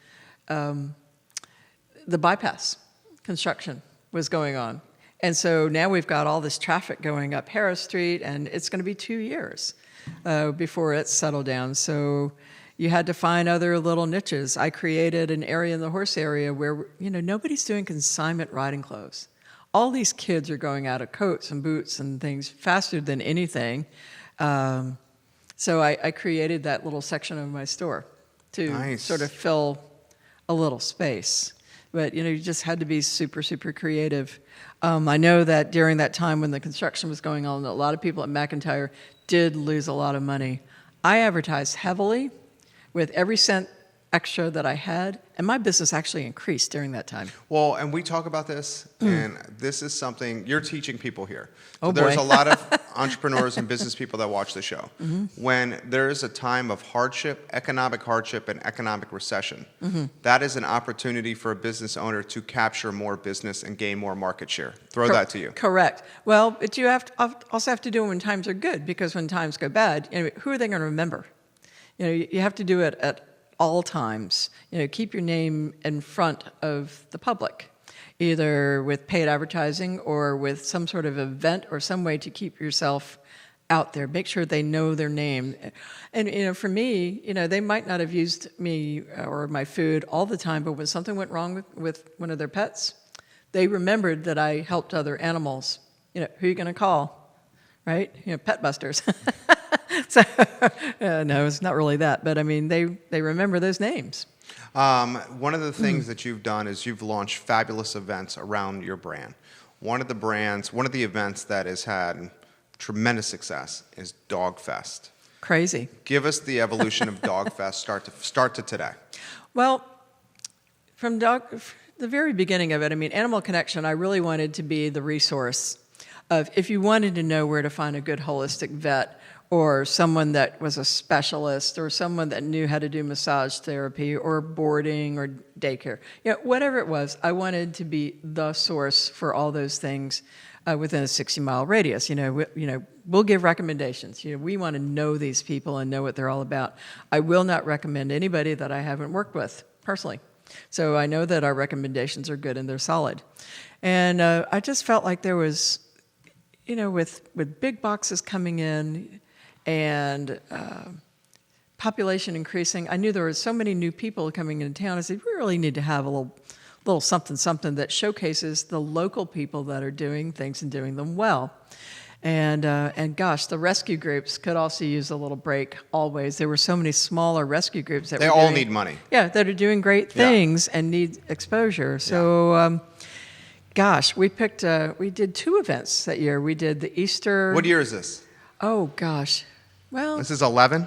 the bypass construction was going on. And so now we've got all this traffic going up Harris Street, and it's going to be 2 years before it's settled down. So you had to find other little niches. I created an area in the horse area where, you know, nobody's doing consignment riding clothes. All these kids are going out of coats and boots and things faster than anything. So I created that little section of my store to sort of fill a little space. But, you know, you just had to be super, super creative. I know that during that time when the construction was going on, a lot of people at McIntyre did lose a lot of money. I advertised heavily with every cent extra that I had, and my business actually increased during that time. Well, and we talk about this, and this is something you're teaching people here. So Oh, there's boy. a lot of entrepreneurs and business people that watch the show. When there is a time of hardship, economic hardship, and economic recession, that is an opportunity for a business owner to capture more business and gain more market share. Throw that to you. Correct. Well, but you also have to do it when times are good, because when times go bad, you know, who are they going to remember? You know, you have to do it at all times. You know, keep your name in front of the public, either with paid advertising or with some sort of event or some way to keep yourself out there. Make sure they know their name. And, you know, for me, you know, they might not have used me or my food all the time, but when something went wrong with one of their pets, they remembered that I helped other animals. You know, who are you going to call? Right? You know, Pet Busters. So, no, it's not really that. But, I mean, they remember those names. One of the things that you've done is you've launched fabulous events around your brand. One of the events that has had tremendous success is Dog Fest. Crazy. Give us the evolution of Dog Fest, start to today. Well, from the very beginning of it, I mean, Animal Connection, I really wanted to be the resource of if you wanted to know where to find a good holistic vet or someone that was a specialist or someone that knew how to do massage therapy or boarding or daycare. You know, whatever it was, I wanted to be the source for all those things within a 60-mile radius. We'll give recommendations. You know, we want to know these people and know what they're all about. I will not recommend anybody that I haven't worked with personally. So I know that our recommendations are good and they're solid. And I just felt like there was, you know, with big boxes coming in and population increasing, I knew there were so many new people coming into town. I said, we really need to have a little something that showcases the local people that are doing things and doing them well. And gosh, the rescue groups could also use a little break always. There were so many smaller rescue groups that They all need money. Yeah, that are doing great things and need exposure. So, gosh, we did 2 events that year. We did the Easter. What year is this? Oh, gosh. Well, This is 11?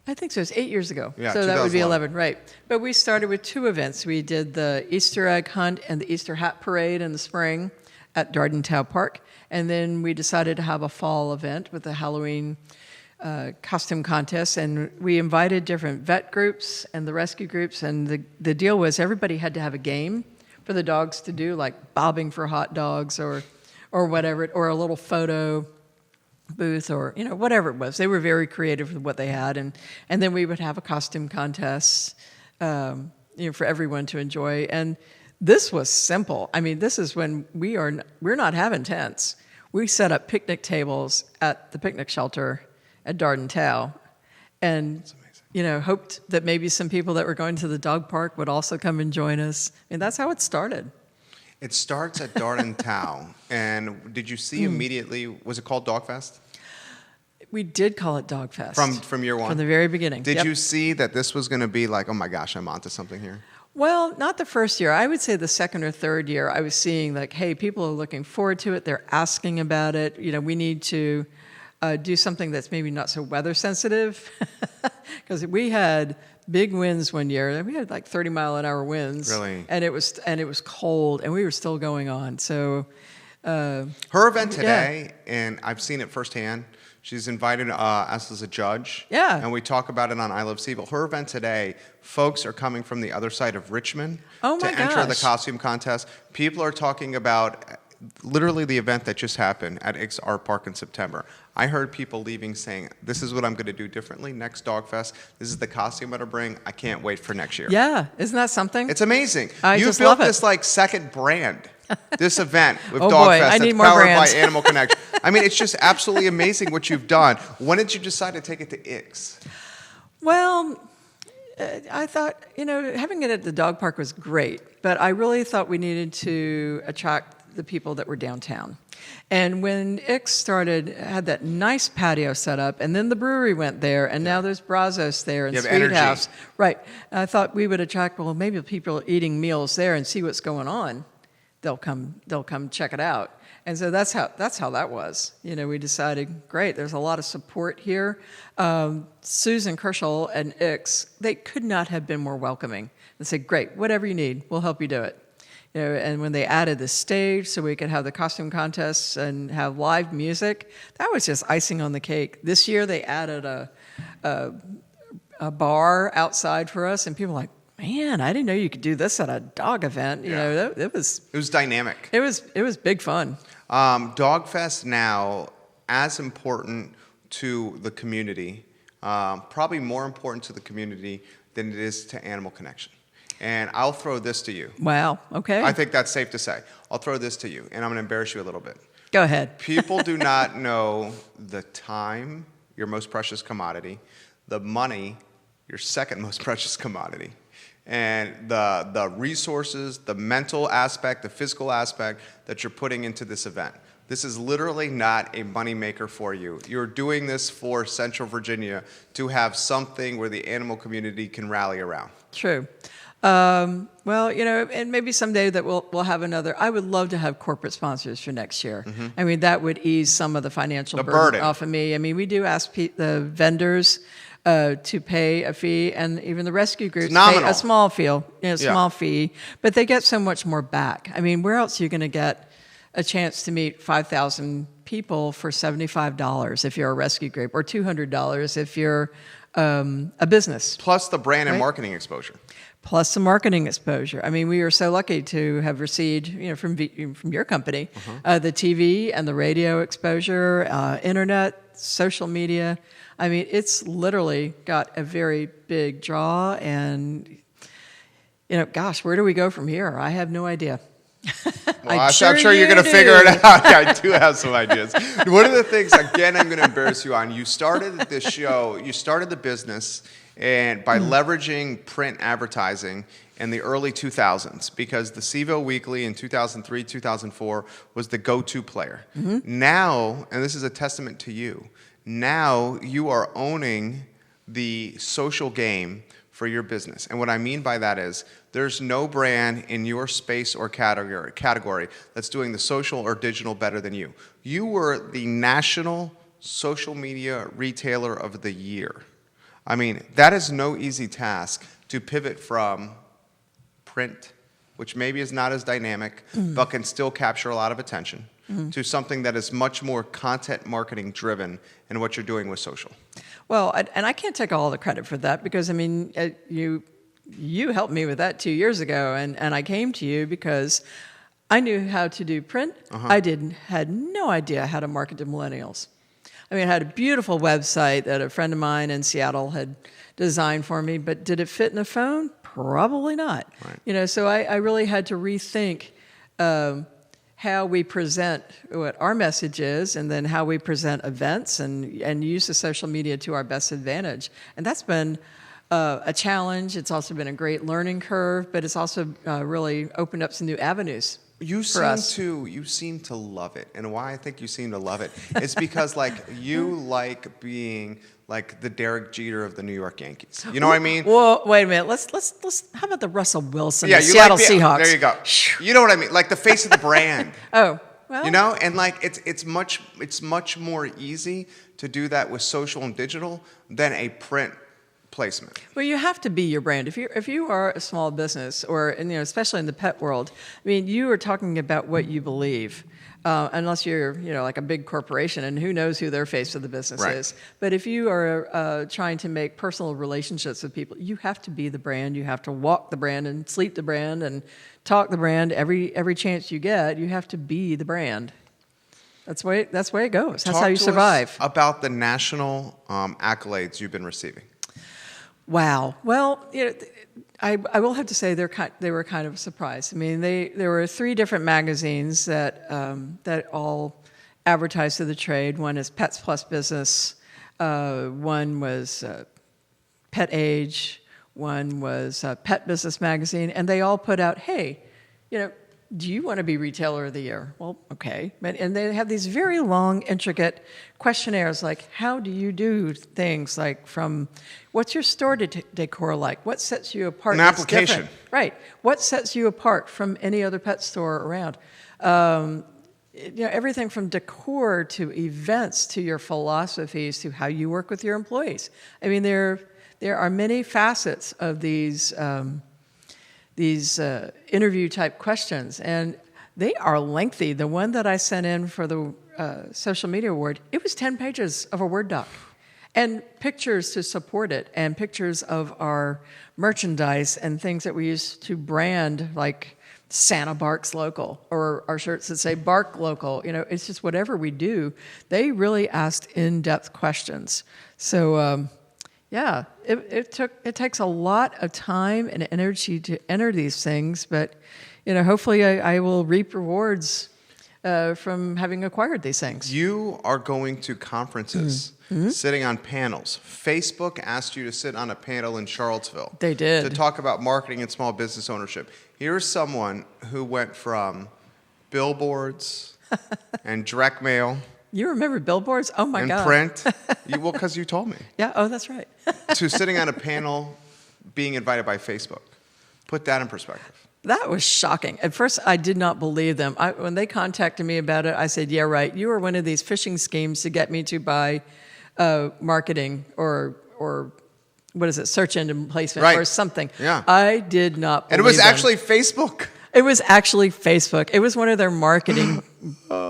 I think so. It's 8 years ago. Yeah, so that would be 2011. 11, right. But we started with 2 events. We did the Easter egg hunt and the Easter hat parade in the spring at Dardentown Park. And then we decided to have a fall event with the Halloween costume contest. And we invited different vet groups and the rescue groups. And the deal was everybody had to have a game for the dogs to do, like bobbing for hot dogs or whatever, or a little photo booth, or whatever it was. They were very creative with what they had, and then we would have a costume contest, for everyone to enjoy. And this was simple. I mean, this is when we're not having tents. We set up picnic tables at the picnic shelter at Dardentow, and hoped that maybe some people that were going to the dog park would also come and join us. And that's how it started. It starts at Dardentow. And did you see immediately, was it called Dog Fest? We did call it Dog Fest. From year one? From the very beginning. Did you see that this was going to be like, oh my gosh, I'm onto something here? Well, not the first year. I would say the second or third year, I was seeing like, hey, people are looking forward to it. They're asking about it. We need to do something that's maybe not so weather sensitive, because we had big winds one year. We had like 30-mile-an-hour winds. Really? And it was cold, and we were still going on. So her event today, and I've seen it firsthand. She's invited us as a judge. Yeah. And we talk about it on I Love CVille. Her event today, folks are coming from the other side of Richmond to enter the costume contest. People are talking about literally the event that just happened at Ix Art Park in September. I heard people leaving saying, this is what I'm going to do differently next Dog Fest. This is the costume I'm going to bring. I can't wait for next year. Yeah. Isn't that something? It's amazing. I You just built love it. this like second brand. This event with Oh, Dog boy, Fest I need that's more powered brands. by Animal Connection. I mean, it's just absolutely amazing what you've done. When did you decide to take it to Ix? Well, I thought, having it at the dog park was great, but I really thought we needed to attract the people that were downtown. And when Ix had that nice patio set up, and then the brewery went there, and now there's Brazos there and You have Sweet energy. House. Right. I thought we would attract, maybe people eating meals there and see what's going on. They'll come check it out. And so that's how that was. We decided, great, there's a lot of support here. Susan Kershaw and Ix, they could not have been more welcoming. They said, great, whatever you need, we'll help you do it. And when they added the stage so we could have the costume contests and have live music, that was just icing on the cake. This year they added a bar outside for us, and people were like, man, I didn't know you could do this at a dog event. It was dynamic. It was big fun. Dog Fest now, as important to the community, probably more important to the community than it is to Animal Connection. And I'll throw this to you. Wow, okay. I think that's safe to say. I'll throw this to you, and I'm going to embarrass you a little bit. Go ahead. People do not know the time, your most precious commodity, the money, your second most precious commodity, and the resources, the mental aspect, the physical aspect that you're putting into this event. This is literally not a moneymaker for you. You're doing this for Central Virginia to have something where the animal community can rally around. True. Well, and maybe someday that we'll have another. I would love to have corporate sponsors for next year. Mm-hmm. I mean, that would ease some of the financial burden off of me. I mean, we do ask the vendors to pay a fee, and even the rescue groups pay a small fee, but they get so much more back. I mean, where else are you going to get a chance to meet 5,000 people for $75 if you're a rescue group, or $200 if you're a business? Plus the brand and marketing exposure. Plus the marketing exposure. I mean, we are so lucky to have received, from your company, the TV and the radio exposure, internet, social media. I mean, it's literally got a very big draw, and gosh, where do we go from here? I have no idea. Well, I'm sure you're going to figure it out. I do have some ideas. One of the things, again, I'm going to embarrass you on. You started this show. You started the business, and by leveraging print advertising in the early 2000s, because the CVille Weekly in 2003, 2004 was the go-to player. Mm-hmm. Now, and this is a testament to you, now you are owning the social game for your business. And what I mean by that is there's no brand in your space or category that's doing the social or digital better than you. You were the national social media retailer of the year. I mean, that is no easy task to pivot from print, which maybe is not as dynamic, but can still capture a lot of attention, to something that is much more content marketing driven in what you're doing with social. Well, and I can't take all the credit for that, because, I mean, you helped me with that 2 years ago, and I came to you because I knew how to do print. I had no idea how to market to millennials. I mean, I had a beautiful website that a friend of mine in Seattle had designed for me, but did it fit in a phone? Probably not. Right. So I really had to rethink how we present what our message is, and then how we present events, and use the social media to our best advantage. And that's been a challenge. It's also been a great learning curve, but it's also really opened up some new avenues. You seem to love it, and why I think you seem to love it is because you like being like the Derek Jeter of the New York Yankees. You know what I mean? Well, wait a minute. Let's. How about the Russell Wilson, Yeah, the you Seattle like Seahawks? There you go. You know what I mean? Like the face of the brand. Oh, well. And it's much more easy to do that with social and digital than a print placement. Well, you have to be your brand. If you are a small business, or especially in the pet world, I mean, you are talking about what you believe. Unless you're, like a big corporation, and who knows who their face of the business is. But if you are trying to make personal relationships with people, you have to be the brand. You have to walk the brand and sleep the brand and talk the brand every chance you get. You have to be the brand. That's the way it goes. That's how you survive. Talk to us about the national accolades you've been receiving. Wow. Well, I will have to say they were kind of a surprise. I mean, there were 3 different magazines that all advertised to the trade. One is Pets Plus Business. One was Pet Age. One was Pet Business Magazine, and they all put out, hey, do you want to be Retailer of the Year? Well, okay. And they have these very long, intricate questionnaires, like how do you do things, like from what's your store decor like? What sets you apart? An application. Right. What sets you apart from any other pet store around? Everything from decor to events to your philosophies to how you work with your employees. I mean, there are many facets of these interview type questions, and they are lengthy. The one that I sent in for the social media award, it was 10 pages of a Word doc, and pictures to support it, and pictures of our merchandise and things that we use to brand, like Santa Barks Local, or our shirts that say Bark Local. It's just whatever we do. They really asked in-depth questions. So yeah, it takes a lot of time and energy to enter these things, but hopefully I will reap rewards from having acquired these things. You are going to conferences, sitting on panels. Facebook asked you to sit on a panel in Charlottesville. They did. To talk about marketing and small business ownership. Here's someone who went from billboards and direct mail. You remember billboards? Oh my God. And print. Well, because you told me. Yeah, oh, that's right. To sitting on a panel, being invited by Facebook. Put that in perspective. That was shocking. At first, I did not believe them. When they contacted me about it, I said, yeah, right. You were one of these phishing schemes to get me to buy marketing or what is it, search engine placement or something. Yeah. I did not believe And it was them. actually Facebook. It was actually Facebook. It was one of their marketing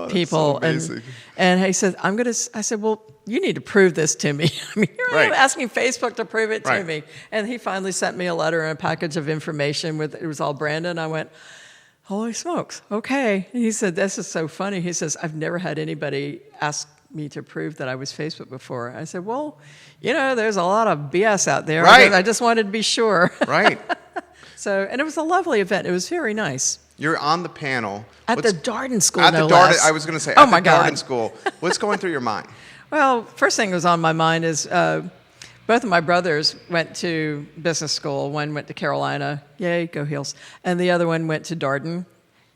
people. So amazing. And he said, I said, well, you need to prove this to me. I mean, here I am asking Facebook to prove it to me. And he finally sent me a letter and a package of information it was all branded. And I went, holy smokes, okay. And he said, this is so funny. He says, I've never had anybody ask me to prove that I was Facebook before. I said, well, there's a lot of BS out there. Right. I just wanted to be sure. Right. And it was a lovely event. It was very nice. You're on the panel. At the Darden School, At no the Darden, less. I was going to say, oh at my the God. Darden School. What's going through your mind? Well, first thing that was on my mind is both of my brothers went to business school. One went to Carolina. Yay, go Heels. And the other one went to Darden.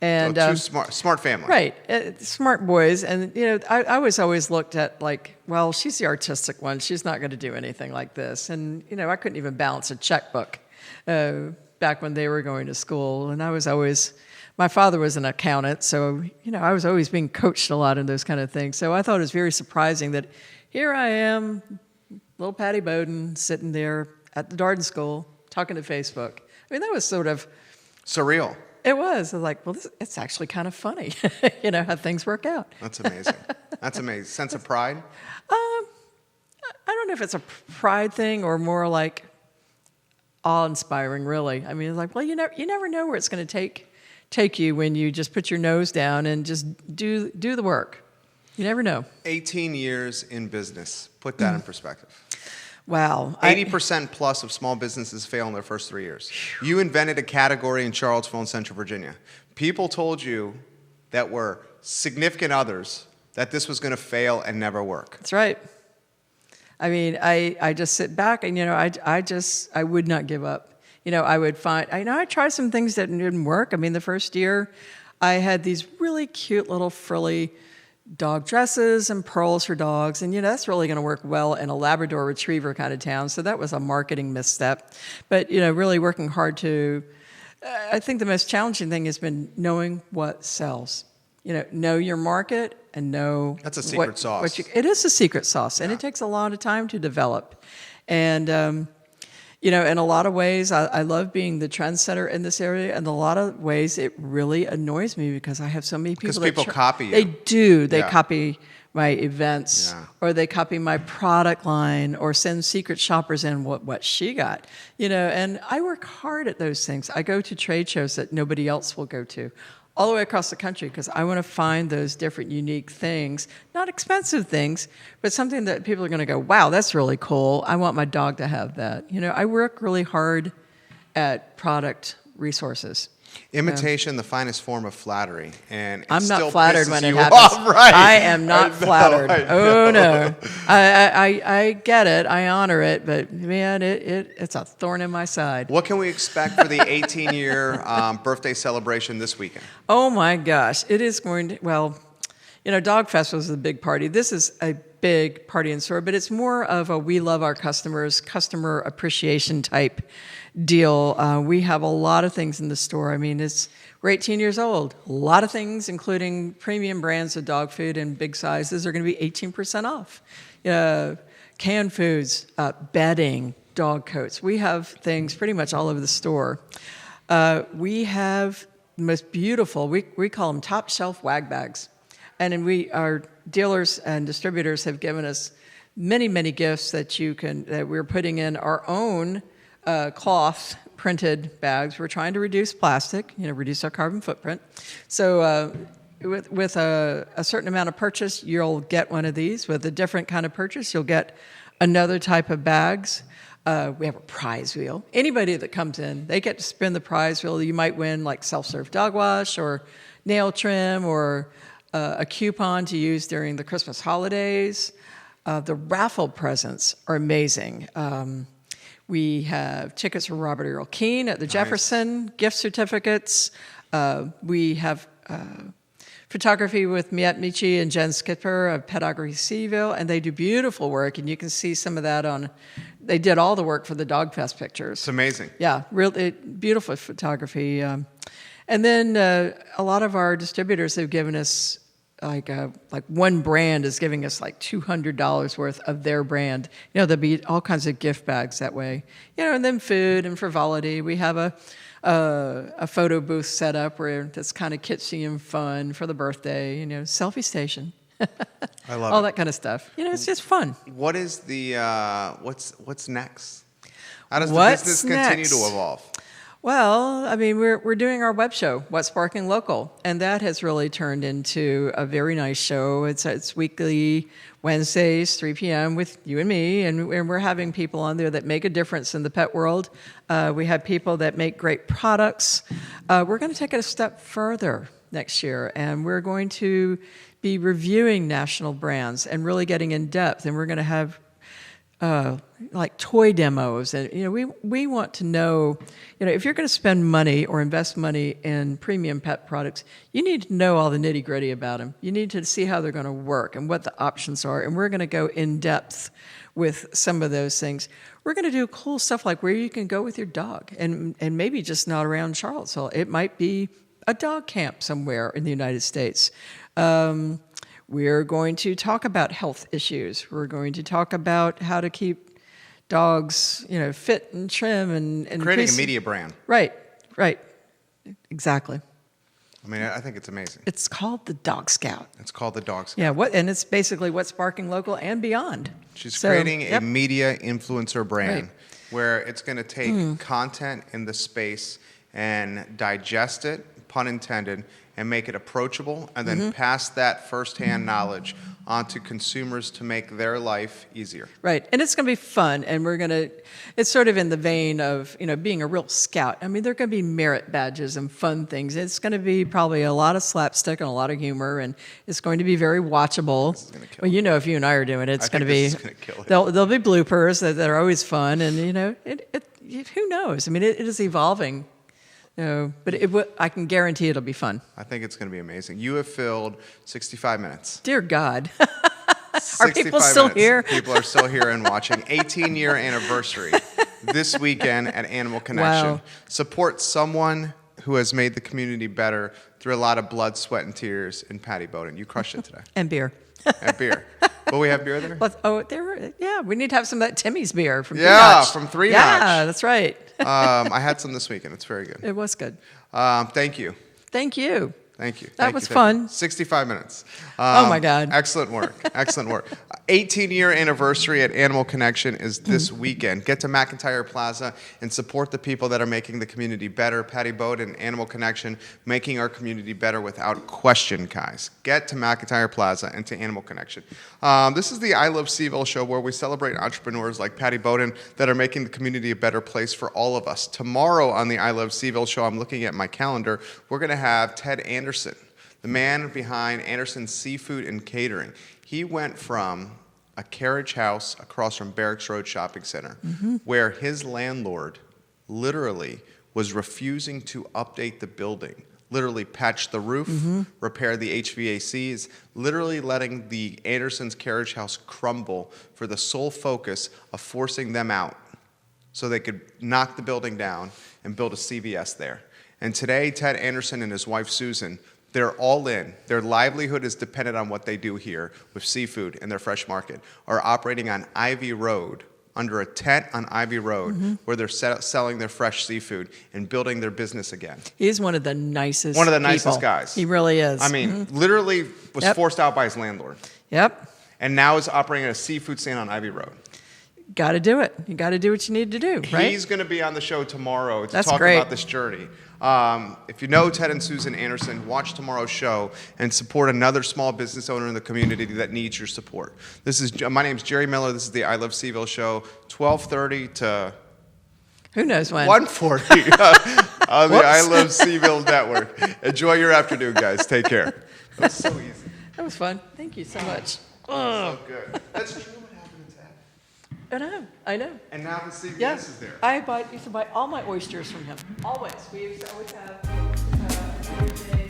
And Two smart family. Right. Smart boys. And, I was always looked at like, well, she's the artistic one. She's not going to do anything like this. And, I couldn't even balance a checkbook back when they were going to school. And my father was an accountant, so, I was always being coached a lot in those kind of things. So I thought it was very surprising that here I am, little Patricia Boden, sitting there at the Darden School talking to Facebook. I mean, that was sort of surreal. It was. I was like, well, it's actually kind of funny, how things work out. That's amazing. That's amazing. Sense of pride? I don't know if it's a pride thing or more like awe-inspiring, really. I mean, it's like, well, you never know where it's going to take you when you just put your nose down and just do the work. You never know. 18 years in business. Put that in perspective. Wow. 80% plus of small businesses fail in their first 3 years. You invented a category in Charlottesville and Central Virginia. People told you that were significant others that this was going to fail and never work. That's right. I mean, I just sit back and, I would not give up. I would I tried some things that didn't work. I mean, the first year I had these really cute little frilly dog dresses and pearls for dogs. And, that's really going to work well in a Labrador Retriever kind of town. So that was a marketing misstep. But, really working hard I think the most challenging thing has been knowing what sells. Know your market and know that's a secret sauce. It is a secret sauce, and it takes a lot of time to develop. And in a lot of ways, I love being the trendsetter in this area. In a lot of ways, it really annoys me because I have so many people. Because people copy you. They do. They copy my events, or they copy my product line, or send secret shoppers in what she got. And I work hard at those things. I go to trade shows that nobody else will go to, all the way across the country, because I want to find those different unique things, not expensive things, but something that people are going to go, wow, that's really cool. I want my dog to have that. I work really hard at product resources. Imitation, the finest form of flattery, and I'm still not flattered when it pisses you happens. off, right? I am not flattered. I know. Oh no, I get it. I honor it, but man, it's a thorn in my side. What can we expect for the 18-year birthday celebration this weekend? Oh my gosh, it is going to. Well, Dog Fest was a big party. This is a big party in store, but it's more of a we love our customers, customer appreciation type deal. We have a lot of things in the store. I mean, we're 18 years old. A lot of things, including premium brands of dog food and big sizes, are going to be 18% off. Canned foods, bedding, dog coats. We have things pretty much all over the store. We have the most beautiful, we call them top shelf wag bags. And then our dealers and distributors have given us many, many gifts that we're putting in our own cloth printed bags. We're trying to reduce plastic, reduce our carbon footprint. So with a certain amount of purchase, you'll get one of these. With a different kind of purchase, you'll get another type of bags. We have a prize wheel. Anybody that comes in, they get to spin the prize wheel. You might win like self-serve dog wash or nail trim or a coupon to use during the Christmas holidays. The raffle presents are amazing. We have tickets for Robert Earl Keen at the Jefferson, gift certificates. We have photography with Miette Michi and Jen Skipper of Pedography CVille, and they do beautiful work, and you can see some of that they did all the work for the Dog Fest pictures. It's amazing. Yeah, really beautiful photography. And then a lot of our distributors have given us like one brand is giving us like $200 worth of their brand. There'll be all kinds of gift bags that way. And then food and frivolity. We have a photo booth set up that's kind of kitschy and fun for the birthday. Selfie station. I love all it. that kind of stuff. It's just fun. What is the what's next? How does the business continue to evolve? Well, I mean, we're doing our web show, What's Sparking Local, and that has really turned into a very nice show. It's weekly, Wednesdays, 3 p.m. with you and me, and we're having people on there that make a difference in the pet world. We have people that make great products. We're going to take it a step further next year, and we're going to be reviewing national brands and really getting in depth, and we're going to have like toy demos, and we want to know, if you're going to spend money or invest money in premium pet products, you need to know all the nitty gritty about them. You need to see how they're going to work and what the options are, and we're going to go in depth with some of those things. We're going to do cool stuff like where you can go with your dog, and maybe just not around Charlottesville. It might be a dog camp somewhere in the United States. We're going to talk about health issues. We're going to talk about how to keep dogs, fit and trim and creating a media brand. Right, exactly. I mean, I think it's amazing. It's called the Dog Scout. It's called the Dog Scout. Yeah, and it's basically what's sparking local and beyond. She's creating a media influencer brand Right. where it's going to take content in the space and digest it, pun intended, and make it approachable, and then pass that firsthand knowledge onto consumers to make their life easier. Right, and it's going to be fun, and it's sort of in the vein of, being a real scout. I mean, there are going to be merit badges and fun things. It's going to be probably a lot of slapstick and a lot of humor, and it's going to be very watchable. This is gonna kill Well, if you and I are doing it, it's going to be, this is gonna kill it. There'll be bloopers that are always fun, and, who knows? I mean, it is evolving. But I can guarantee it'll be fun. I think it's going to be amazing. You have filled 65 minutes. Dear God. Are people still here? People are still here and watching. 18-year anniversary this weekend at Animal Connection. Wow. Support someone who has made the community better through a lot of blood, sweat, and tears in Pattie Boden. You crushed it today. And beer. And beer. Will we have beer there? We need to have some of that Timmy's beer from Three Yeah, Notch. from Three Yeah, Notch. that's right. I had some this weekend. It's very good. It was good. Thank you. Thank you. Thank you. That Thank was you. fun. 65 minutes. Oh, my God. Excellent work. Excellent work. 18-year anniversary at Animal Connection is this weekend. Get to McIntyre Plaza and support the people that are making the community better. Pattie Boden, Animal Connection, making our community better without question, guys. Get to McIntyre Plaza and to Animal Connection. This is the I Love CVille Show, where we celebrate entrepreneurs like Pattie Boden that are making the community a better place for all of us. Tomorrow on the I Love CVille Show, I'm looking at my calendar, we're going to have Ted Anderson, the man behind Anderson Seafood and Catering. He went from a carriage house across from Barracks Road Shopping Center, where his landlord literally was refusing to update the building, literally patch the roof, repair the HVACs, literally letting the Anderson's carriage house crumble for the sole focus of forcing them out so they could knock the building down and build a CVS there. And today, Ted Anderson and his wife, Susan, they're all in. Their livelihood is dependent on what they do here with seafood and their fresh market, are operating on Ivy Road, under a tent on Ivy Road, where they're selling their fresh seafood and building their business again. He's one of the nicest One of the nicest people. guys. He really is. I mean, literally was forced out by his landlord. Yep. And now is operating a seafood stand on Ivy Road. Got to do it. You got to do what you need to do, right? He's going to be on the show tomorrow to That's talk great. about this journey. If you know Ted and Susan Anderson, watch tomorrow's show and support another small business owner in the community that needs your support. My name's Jerry Miller. This is the I Love CVille Show, 12:30 to Who knows when? 1:40 on the I Love CVille Network. Enjoy your afternoon, guys. Take care. That was so easy. That was fun. Thank you so much. So good. That's true. What happened to Ted? I know. And now the CVS Yeah. is there. I used to buy all my oysters from him. Always. We used to always have every day.